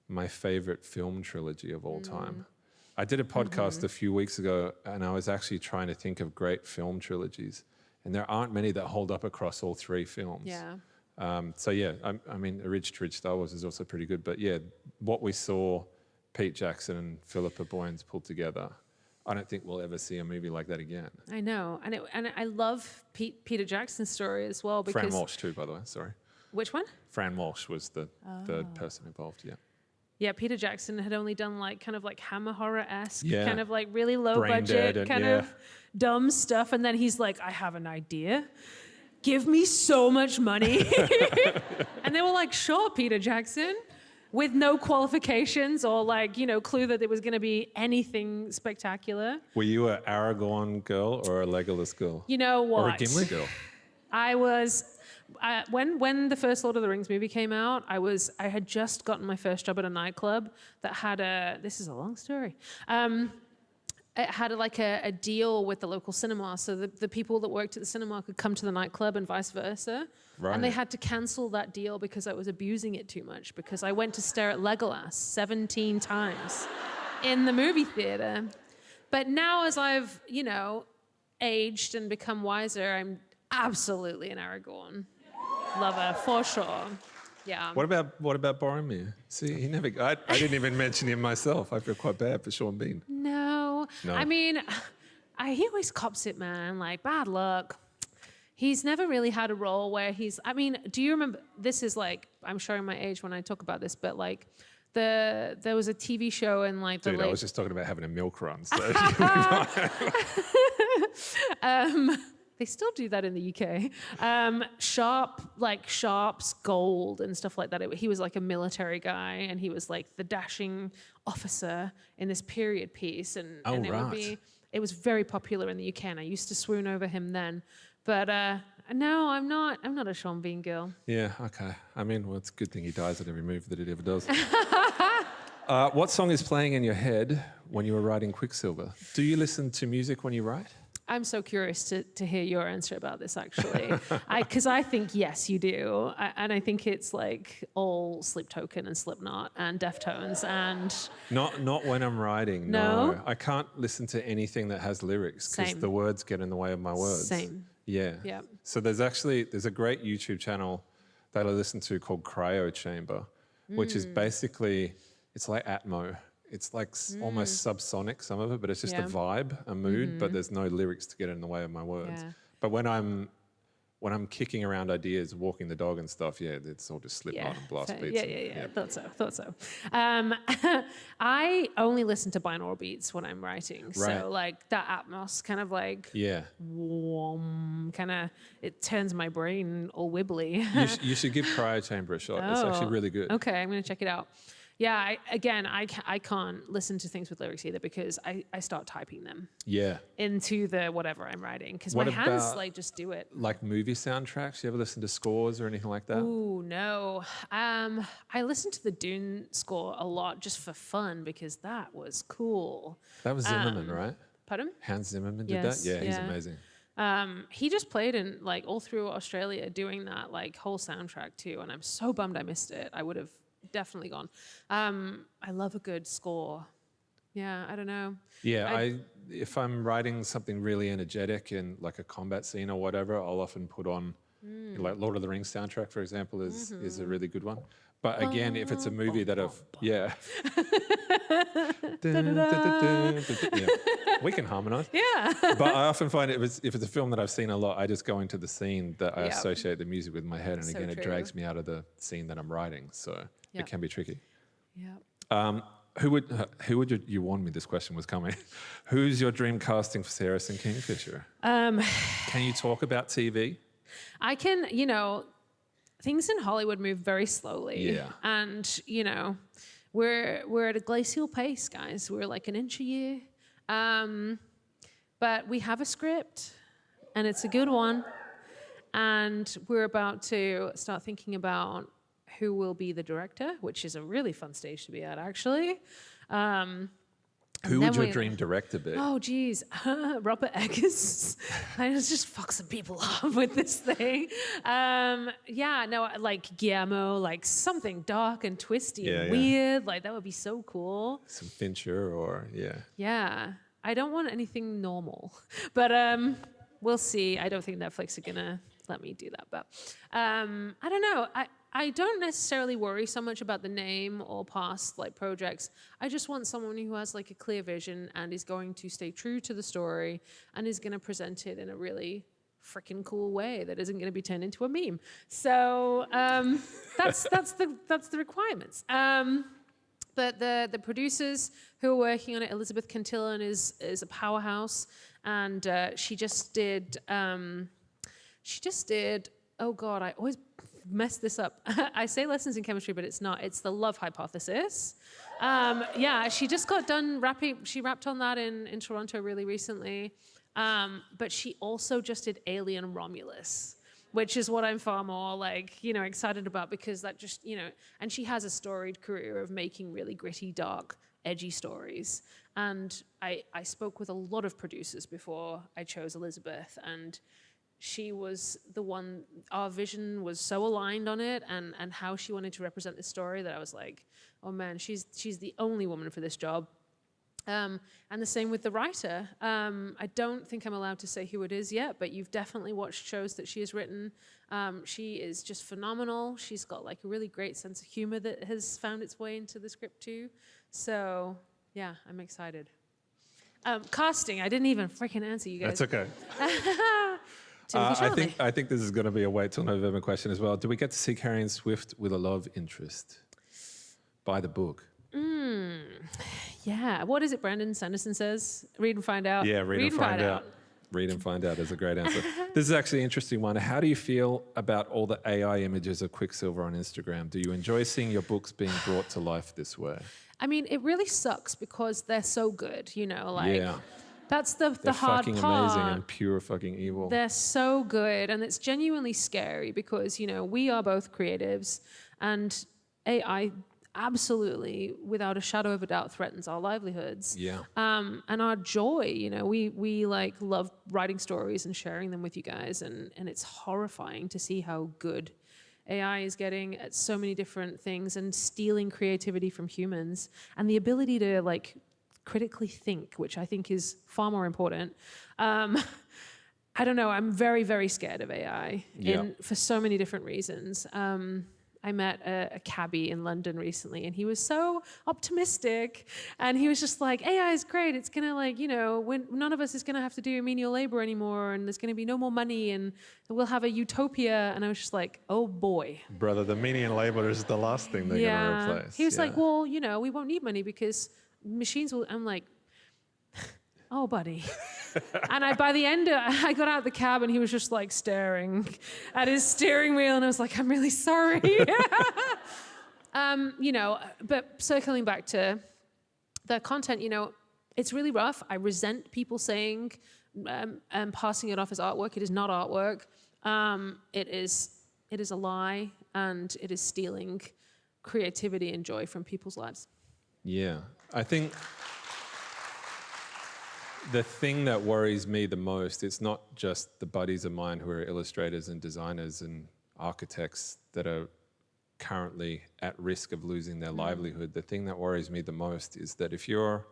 my favorite film trilogy of all time. I did a podcast a few weeks ago, and I was actually trying to think of great film trilogies, and there aren't many that hold up across all three films. Yeah. I mean, A Ridge to Ridge Star Wars is also pretty good, but yeah, what we saw Pete Jackson and Philippa Boyens pull together, I don't think we'll ever see a movie like that again. I know. And I love Peter Jackson's story as well. Because Fran Walsh too, by the way, sorry. Which one? Fran Walsh was the third person involved, yeah. Yeah, Peter Jackson had only done like kind of like Hammer horror-esque, Yeah. kind of like really low Brain dead budget, and- kind of dumb stuff. And then he's like, I have an idea. Give me so much money. And they were like, sure, Peter Jackson, with no qualifications or like, clue that it was going to be anything spectacular. Were you an Aragorn girl or a Legolas girl? You know what? Or a Gimli girl? I was... when the first Lord of the Rings movie came out, I had just gotten my first job at a nightclub that had this is a long story. It had like a deal with the local cinema, so the people that worked at the cinema could come to the nightclub and vice versa. Right. And they had to cancel that deal because I was abusing it too much, because I went to stare at Legolas 17 times in the movie theater. But now as I've, aged and become wiser, I'm absolutely an Aragorn lover, for sure. Yeah. What about Boromir? See, I didn't even mention him myself. I feel quite bad for Sean Bean. No. I mean, he always cops it, man. Like, bad luck. He's never really had a role where do you remember, this is like, I'm showing my age when I talk about this, but like, there was a TV show in like the Dude, late... I was just talking about having a milk run. So They still do that in the UK. Sharp's Gold and stuff like that. He was like a military guy, and he was like the dashing officer in this period piece. And it was very popular in the UK, and I used to swoon over him then. But no, I'm not a Sean Bean girl. Yeah, okay. I mean, well, it's a good thing he dies at every move that he ever does. What song is playing in your head when you were writing Quicksilver? Do you listen to music when you write? I'm so curious to hear your answer about this, actually. Because I think, yes, you do. And I think it's like all Sleep Token and Slipknot and Deftones and... Not when I'm writing, no. I can't listen to anything that has lyrics because the words get in the way of my words. Same. Yeah. So there's a great YouTube channel that I listen to called Cryo Chamber, which is basically, it's like Atmo. It's like almost subsonic, some of it, but it's just a vibe, a mood, but there's no lyrics to get in the way of my words. Yeah. But when I'm kicking around ideas, walking the dog and stuff, it's all just Slipknot and blast beats. Yeah. Thought so. I only listen to binaural beats when I'm writing. Right. So like that Atmos kind of like, it turns my brain all wibbly. You should give Cryo Chamber a shot. It's actually really good. Okay, I'm going to check it out. Yeah, I can't listen to things with lyrics either because I start typing them Yeah. into the whatever I'm writing because What my hands about, like just do it. Like movie soundtracks? You ever listen to scores or anything like that? Ooh, no. I listened to the Dune score a lot just for fun because that was cool. That was Zimmerman, right? Pardon? Hans Zimmerman did Yes, that? Yeah, he's yeah. amazing. He just played in like all through Australia doing that like whole soundtrack too, and I'm so bummed I missed it. I would have definitely gone. I love a good score. Yeah, I don't know. Yeah, if I'm writing something really energetic in like a combat scene or whatever, I'll often put on like Lord of the Rings soundtrack, for example, is a really good one. But again, if it's a movie that yeah, we can harmonize. Yeah. But I often find if it's a film that I've seen a lot, I just go into the scene that I associate the music with my head, and So again, it true. drags me out of the scene that I'm writing. So Yep. it can be tricky. Yeah. Who would you warned me this question was coming? Who's your dream casting for Saeris and Kingfisher? Can you talk about TV? I can, things in Hollywood move very slowly. Yeah. And, we're at a glacial pace, guys. We're like an inch a year. But we have a script, and it's a good one. And we're about to start thinking about who will be the director, which is a really fun stage to be at, actually. Who would your dream director be? Oh, geez. Robert Eggers. I just fuck some people up with this thing. Like Guillermo, like something dark and twisty and weird. Like, that would be so cool. Some Fincher or, Yeah. I don't want anything normal. But we'll see. I don't think Netflix are going to let me do that. But I don't know. I don't necessarily worry so much about the name or past like projects. I just want someone who has like a clear vision and is going to stay true to the story and is going to present it in a really freaking cool way that isn't going to be turned into a meme. So that's the requirements. But the producers who are working on it, Elizabeth Cantillan is a powerhouse, and she just did. Oh God, I always mess this up. I say lessons in chemistry, but it's not. It's the love hypothesis. She just got done wrapping. She wrapped on that in Toronto really recently. But she also just did Alien Romulus, which is what I'm far more excited about because that just, and she has a storied career of making really gritty, dark, edgy stories. And I spoke with a lot of producers before I chose Elizabeth, and she was the one, our vision was so aligned on it and how she wanted to represent this story that I was like, oh man, she's the only woman for this job. And the same with the writer. I don't think I'm allowed to say who it is yet, but you've definitely watched shows that she has written. She is just phenomenal. She's got like a really great sense of humor that has found its way into the script too. So yeah, I'm excited. Casting, I didn't even freaking answer you guys. That's okay. I think this is going to be a wait till November question as well. Do we get to see Carrie Ann Swift with a love interest by the book? Yeah. What is it Brandon Sanderson says? Read and find out. Yeah, read and find out. Read and find out is a great answer. This is actually an interesting one. How do you feel about all the AI images of Quicksilver on Instagram? Do you enjoy seeing your books being brought to life this way? I mean, it really sucks because they're so good, Yeah. That's the They're hard fucking part. amazing and pure fucking evil. They're so good, and it's genuinely scary because, we are both creatives, and AI absolutely, without a shadow of a doubt, threatens our livelihoods. Yeah. And our joy, we love writing stories and sharing them with you guys, and it's horrifying to see how good AI is getting at so many different things and stealing creativity from humans and the ability to critically think, which I think is far more important. I don't know. I'm very, very scared of AI for so many different reasons. I met a cabbie in London recently, and he was so optimistic, and he was just like, AI is great. It's gonna when none of us is gonna have to do menial labor anymore, and there's gonna be no more money, and we'll have a utopia. And I was just like, oh boy. Brother, the menial labor is the last thing they're going to replace. He was like, well, we won't need money because machines will. I'm like, oh, buddy. And by the end, I got out the cab and he was just staring at his steering wheel, and I was like, I'm really sorry. But circling back to the content, it's really rough. I resent people saying and passing it off as artwork. It is not artwork. It is a lie, and it is stealing creativity and joy from people's lives. Yeah, I think the thing that worries me the most, it's not just the buddies of mine who are illustrators and designers and architects that are currently at risk of losing their livelihood. The thing that worries me the most is that if you're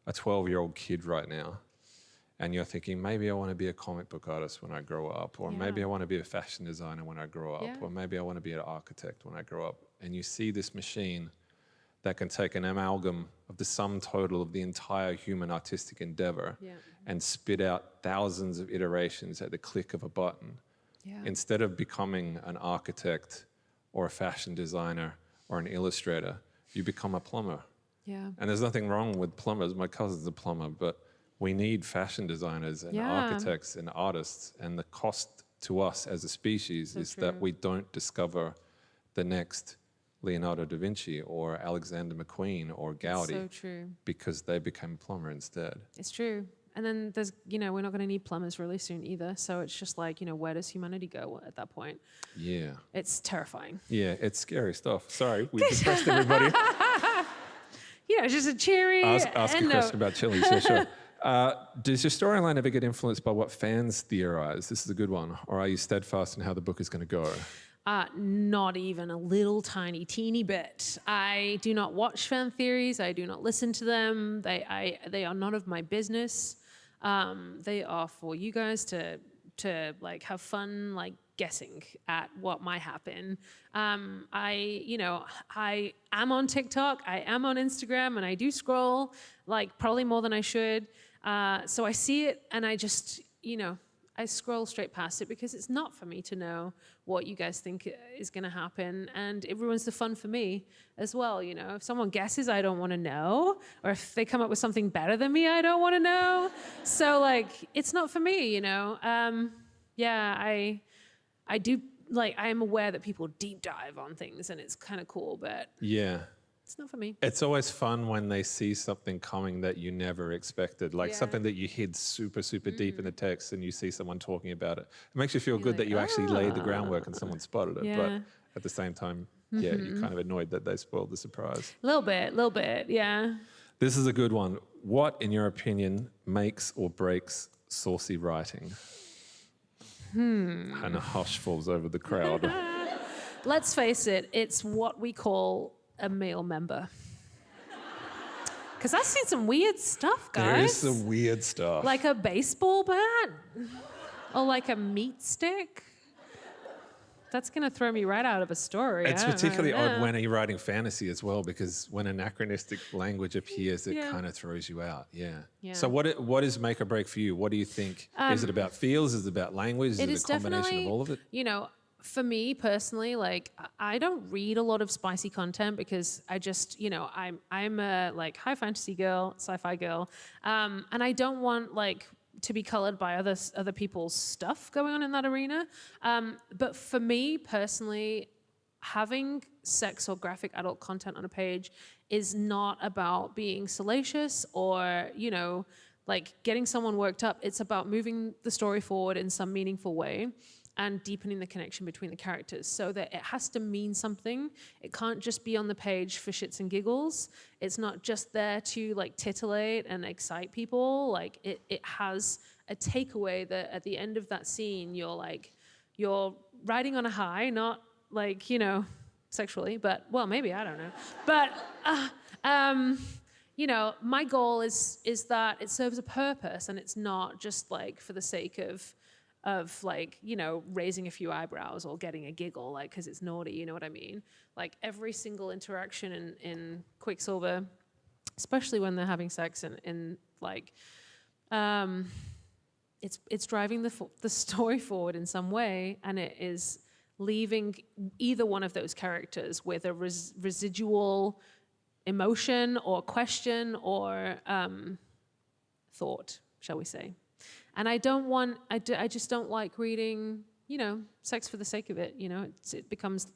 a 12-year-old kid right now and you're thinking, maybe I want to be a comic book artist when I grow up, or maybe I want to be a fashion designer when I grow up, or maybe I want to be an architect when I grow up, and you see this machine that can take an amalgam of the sum total of the entire human artistic endeavor and spit out thousands of iterations at the click of a button. Instead of becoming an architect or a fashion designer or an illustrator, you become a plumber. And there's nothing wrong with plumbers. My cousin's a plumber, but we need fashion designers and architects and artists. And the cost to us as a species is that we don't discover the next Leonardo da Vinci or Alexander McQueen or Gaudi because they became a plumber instead. It's true. And then there's, we're not going to need plumbers really soon either. So it's just like, where does humanity go at that point? Yeah. It's terrifying. Yeah, it's scary stuff. Sorry, we depressed everybody. It's just a cheery Ask a question about chilies, yeah, sure. Does your storyline ever get influenced by what fans theorize? This is a good one. Or are you steadfast in how the book is going to go? Not even a little tiny, teeny bit. I do not watch fan theories. I do not listen to them. They are none of my business. They are for you guys to like have fun, like guessing at what might happen. I am on TikTok. I am on Instagram, and I do scroll like probably more than I should. So I see it, and I just I scroll straight past it because it's not for me to know what you guys think is going to happen. And it ruins the fun for me as well. If someone guesses, I don't want to know. Or if they come up with something better than me, I don't want to know. So it's not for me, I do, I am aware that people deep dive on things, and it's kind of cool, but it's not for me. It's always fun when they see something coming that you never expected, something that you hid super, super deep in the text, and you see someone talking about it. It makes you feel good that you actually laid the groundwork and someone spotted it. But at the same time, you're kind of annoyed that they spoiled the surprise. A little bit, yeah. This is a good one. What, in your opinion, makes or breaks saucy writing? And a hush falls over the crowd. Let's face it, it's what we call a male member. Because I've seen some weird stuff, guys. There is some weird stuff. Like a baseball bat? Or like a meat stick? That's going to throw me right out of a story. It's particularly odd when you're writing fantasy as well, because when anachronistic language appears, it kind of throws you out. Yeah. So what is make or break for you? What do you think? Is it about feels? Is it about language? Is it a combination of all of it? For me personally, I don't read a lot of spicy content because I just, I'm a high fantasy girl, sci-fi girl, and I don't want to be colored by other people's stuff going on in that arena. But for me personally, having sex or graphic adult content on a page is not about being salacious or, getting someone worked up. It's about moving the story forward in some meaningful way and deepening the connection between the characters so that it has to mean something. It can't just be on the page for shits and giggles. It's not just there to titillate and excite people. It has a takeaway that at the end of that scene, you're riding on a high, not sexually, but well, maybe, I don't know. But, my goal is that it serves a purpose and it's not just for the sake of raising a few eyebrows or getting a giggle, because it's naughty, you know what I mean? Every single interaction in Quicksilver, especially when they're having sex it's driving the story forward in some way, and it is leaving either one of those characters with a residual emotion or question or thought, shall we say. And I just don't like reading, sex for the sake of it. It becomes,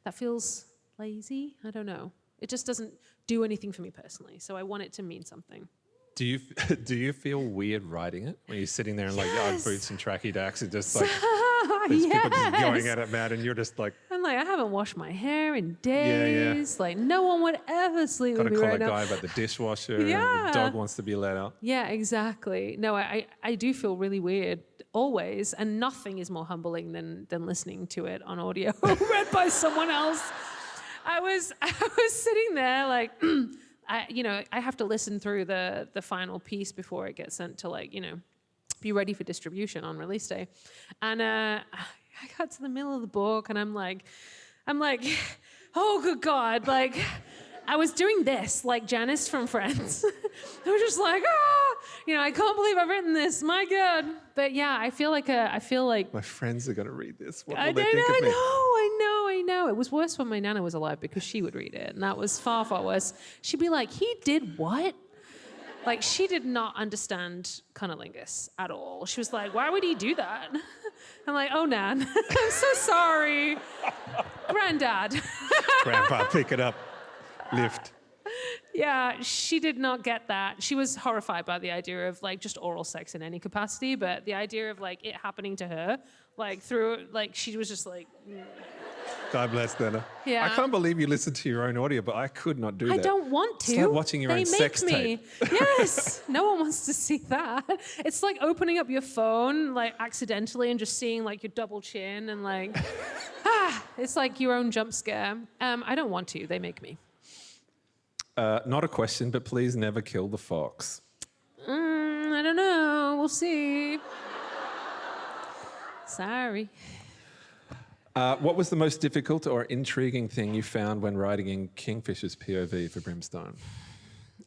that feels lazy. I don't know. It just doesn't do anything for me personally. So I want it to mean something. Do you feel weird writing it when you're sitting there in like your boots and tracky dacks and just like these people just going at it mad and you're just like, I'm like, I haven't washed my hair in days. Like no one would ever sleep with me gotta right call a now. guy about the dishwasher Yeah. and the dog wants to be let out. Yeah, exactly. No, I do feel really weird always, and nothing is more humbling than listening to it on audio read by someone else. I was sitting there like, I have to listen through the final piece before it gets sent to be ready for distribution on release day, and I got to the middle of the book and I'm like, oh good God, like. I was doing this, like Janice from Friends. I was just like, I can't believe I've written this. My God. But yeah, I feel like My friends are going to read this. What I will they think of me? I know. It was worse when my nana was alive because she would read it, and that was far, far worse. She'd be like, he did what? Like, she did not understand cunnilingus at all. She was like, why would he do that? I'm like, oh, Nan, I'm so sorry. Granddad. Grandpa, pick it up. Lift. Yeah, she did not get that. She was horrified by the idea of like just oral sex in any capacity, but the idea of like it happening to her, like through, like she was just like. God bless Nana. Yeah. I can't believe you listened to your own audio, but I could not do that. I don't want to. It's like watching your own sex tape. Yes, no one wants to see that. It's like opening up your phone like accidentally and just seeing like your double chin and like, it's like your own jump scare. I don't want to. They make me. Not a question, but please never kill the fox. I don't know. We'll see. Sorry. What was the most difficult or intriguing thing you found when writing in Kingfisher's POV for Brimstone?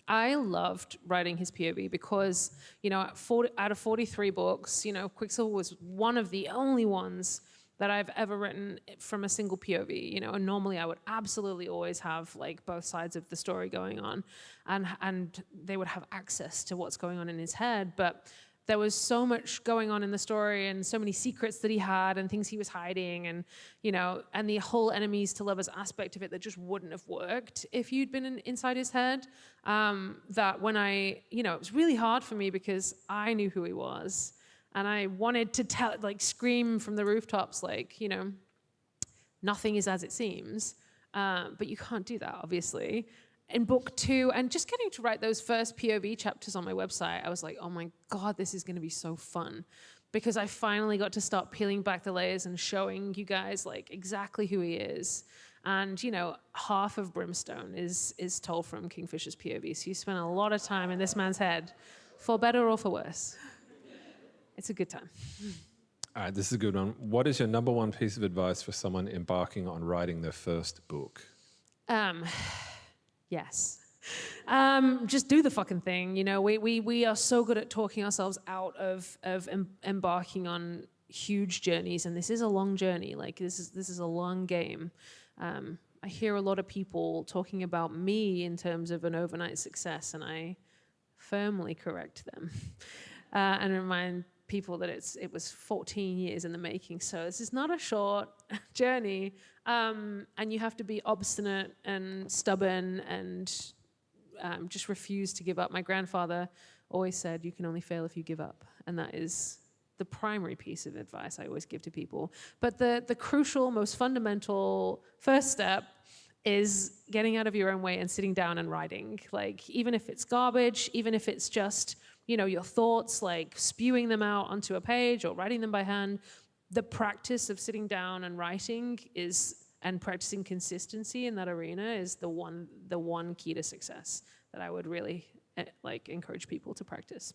I loved writing his POV because, out of 43 books, Quicksilver was one of the only ones that I've ever written from a single POV, and normally I would absolutely always have like both sides of the story going on, and they would have access to what's going on in his head, but there was so much going on in the story and so many secrets that he had and things he was hiding and, and the whole enemies to lovers aspect of it that just wouldn't have worked if you'd been inside his head, that when it was really hard for me because I knew who he was. And I wanted to scream from the rooftops, nothing is as it seems. But you can't do that, obviously. In book 2, and just getting to write those first POV chapters on my website, I was like, oh my God, this is going to be so fun. Because I finally got to start peeling back the layers and showing you guys exactly who he is. And, half of Brimstone is told from Kingfisher's POV. So you spent a lot of time in this man's head, for better or for worse. It's a good time. All right, this is a good one. What is your number one piece of advice for someone embarking on writing their first book? Yes. Just do the fucking thing. We are so good at talking ourselves out of embarking on huge journeys, and this is a long journey. This is a long game. I hear a lot of people talking about me in terms of an overnight success, and I firmly correct them and remind people that it was 14 years in the making. So this is not a short journey, and you have to be obstinate and stubborn and just refuse to give up. My grandfather always said, you can only fail if you give up. And that is the primary piece of advice I always give to people. But the crucial, most fundamental first step is getting out of your own way and sitting down and writing. Even if it's garbage, even if it's just your thoughts, spewing them out onto a page or writing them by hand, the practice of sitting down and writing and practicing consistency in that arena is the one key to success that I would really encourage people to practice.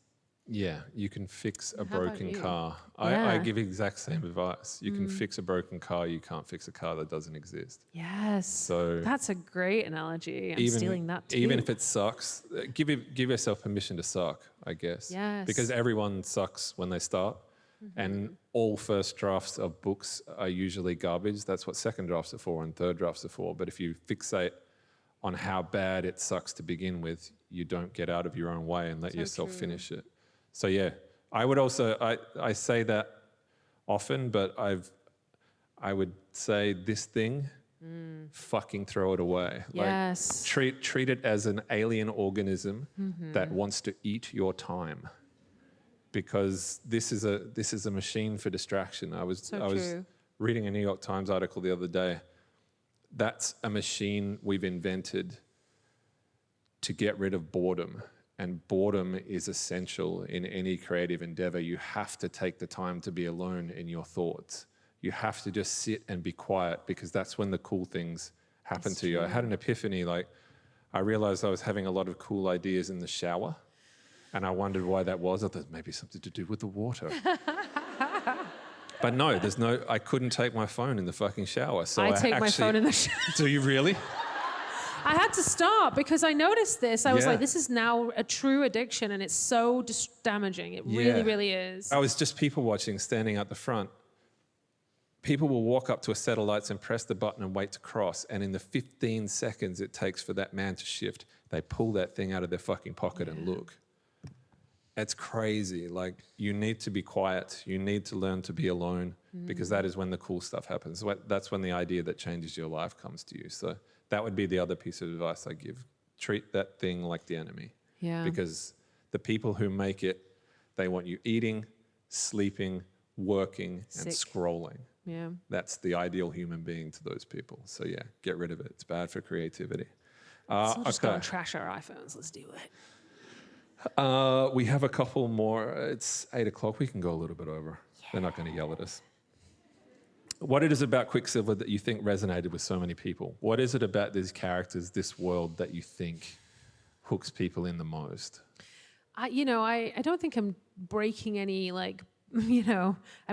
Yeah, you can fix a How about broken you? car. Yeah. I give exact same advice. You can fix a broken car, you can't fix a car that doesn't exist. Yes. So that's a great analogy. I'm stealing that too. Even if it sucks, give yourself permission to suck, I guess. Yes. Because everyone sucks when they start. And all first drafts of books are usually garbage. That's what second drafts are for and third drafts are for. But if you fixate on how bad it sucks to begin with, you don't get out of your own way and let yourself finish it. So yeah, I would also, I say that often, but I would say this thing fucking throw it away. Yes. Like, treat it as an alien organism that wants to eat your time. Because this is a machine for distraction. I was reading a New York Times article the other day. That's a machine we've invented to get rid of boredom. And boredom is essential in any creative endeavor. You have to take the time to be alone in your thoughts. You have to just sit and be quiet, because that's when the cool things happen to you. I had an epiphany. Like, I realized I was having a lot of cool ideas in the shower. And I wondered why that was. I thought maybe something to do with the water. But no, I couldn't take my phone in the fucking shower. So I take my phone in the shower. Do you really? I had to stop because I noticed this. I was like, this is now a true addiction, and it's so damaging. It really, really is. I was just people watching, standing at the front. People will walk up to a set of lights and press the button and wait to cross. And in the 15 seconds it takes for that man to shift, they pull that thing out of their fucking pocket and look. It's crazy. Like, you need to be quiet. You need to learn to be alone, because that is when the cool stuff happens. That's when the idea that changes your life comes to you. So that would be the other piece of advice I give. Treat that thing like the enemy. Yeah. Because the people who make it, they want you eating, sleeping, working, and scrolling. Yeah. That's the ideal human being to those people. So yeah, get rid of it. It's bad for creativity. So we'll just go and trash our iPhones. Let's do it. We have a couple more. It's 8 o'clock. We can go a little bit over. Yeah. They're not going to yell at us. What it is about Quicksilver that you think resonated with so many people? What is it about these characters, this world, that you think hooks people in the most? I don't think I'm breaking any, I'm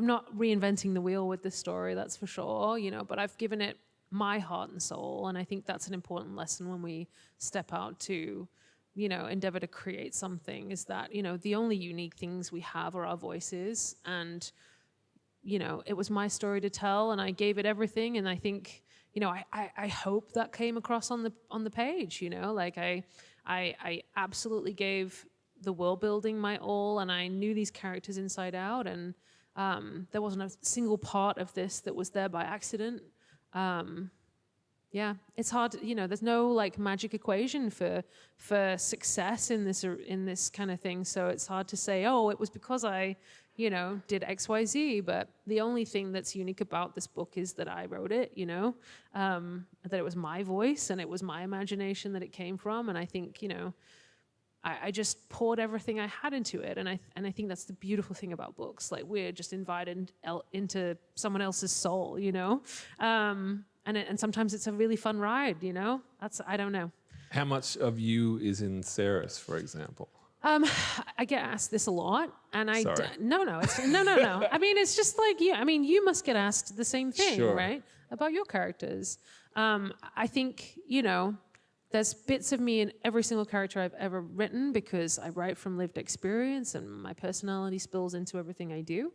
not reinventing the wheel with this story, that's for sure, but I've given it my heart and soul. And I think that's an important lesson when we step out to endeavor to create something, is that, the only unique things we have are our voices. And, it was my story to tell, and I gave it everything. And I think, I hope that came across on the page, I absolutely gave the world building my all, and I knew these characters inside out. And there wasn't a single part of this that was there by accident. Yeah, it's hard. There's no magic equation for success in this kind of thing. So it's hard to say, oh, it was because I, did X, Y, Z. But the only thing that's unique about this book is that I wrote it. That it was my voice and it was my imagination that it came from. And I think, I just poured everything I had into it. And I think that's the beautiful thing about books. Like, we're just invited into someone else's soul. And sometimes it's a really fun ride, I don't know. How much of you is in Saeris, for example? I get asked this a lot, and no. I mean, it's just like you. I mean, you must get asked the same thing, right? About your characters. I think, there's bits of me in every single character I've ever written, because I write from lived experience and my personality spills into everything I do.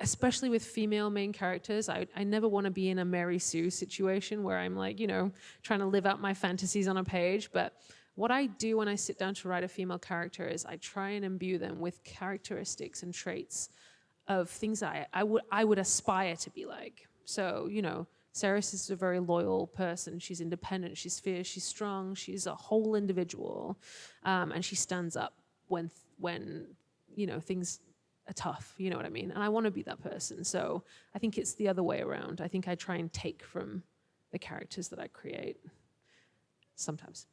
Especially with female main characters, I never want to be in a Mary Sue situation where I'm trying to live out my fantasies on a page. But what I do when I sit down to write a female character is I try and imbue them with characteristics and traits of things that I would aspire to be like. So, Saeris is a very loyal person. She's independent, she's fierce, she's strong, she's a whole individual. And she stands up when things are tough, you know what I mean? And I want to be that person. So I think it's the other way around. I think I try and take from the characters that I create sometimes.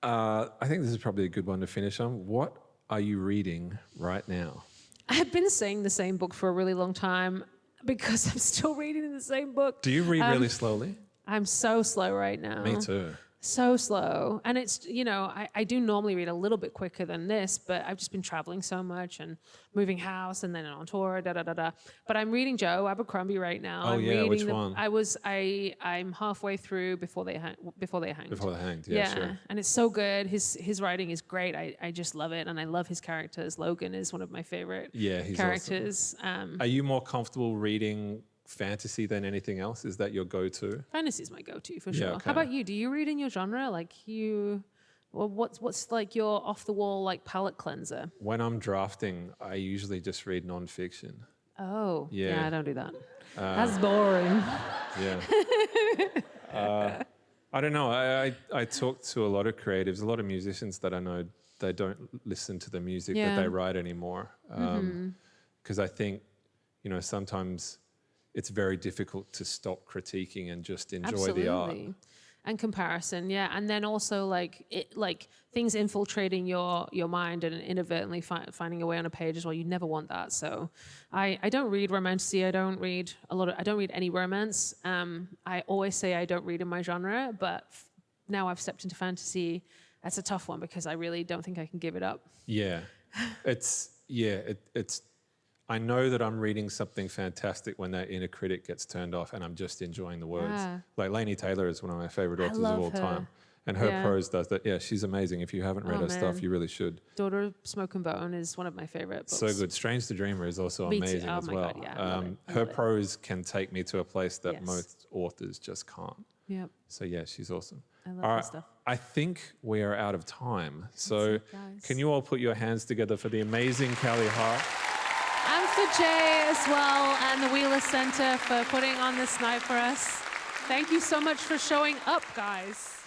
I think this is probably a good one to finish on. What are you reading right now? I've been saying the same book for a really long time because I'm still reading the same book. Do you read really slowly? I'm so slow right now. Me too. So slow. And it's, I do normally read a little bit quicker than this, but I've just been traveling so much and moving house and then on tour, But I'm reading Joe Abercrombie right now. Oh, I'm which one? I'm halfway through Before They Hanged. Before They Hanged, yeah, sure. And it's so good. His writing is great. I just love it. And I love his characters. Logan is one of my favorite characters. Awesome. Are you more comfortable reading fantasy than anything else? Is that your go-to? Fantasy is my go-to for sure. Okay. How about you? Do you read in your genre? What's like your off-the-wall palate cleanser? When I'm drafting, I usually just read nonfiction. Oh, Yeah. I don't do that. That's boring. Yeah. I don't know. I talk to a lot of creatives, a lot of musicians that I know, they don't listen to the music that they write anymore. Because I think, you know, sometimes it's very difficult to stop critiquing and just enjoy the art. And comparison, yeah. And then also like things infiltrating your mind and inadvertently finding a way on a page as well. You never want that. So I don't read romantasy. I don't read any romance. I always say I don't read in my genre, but now I've stepped into fantasy. That's a tough one because I really don't think I can give it up. Yeah. I know that I'm reading something fantastic when that inner critic gets turned off and I'm just enjoying the words. Yeah. Like Laini Taylor is one of my favorite authors of all time. And her prose does that. Yeah, she's amazing. If you haven't read her stuff, you really should. Daughter of Smoke and Bone is one of my favorite books. So good. Strange the Dreamer is also amazing as well. God, yeah, her prose can take me to a place that most authors just can't. Yep. So yeah, she's awesome. I love All her right, stuff. I think we are out of time. So can you all put your hands together for the amazing Callie Hart? And for Jay as well, and the Wheeler Center for putting on this night for us. Thank you so much for showing up, guys.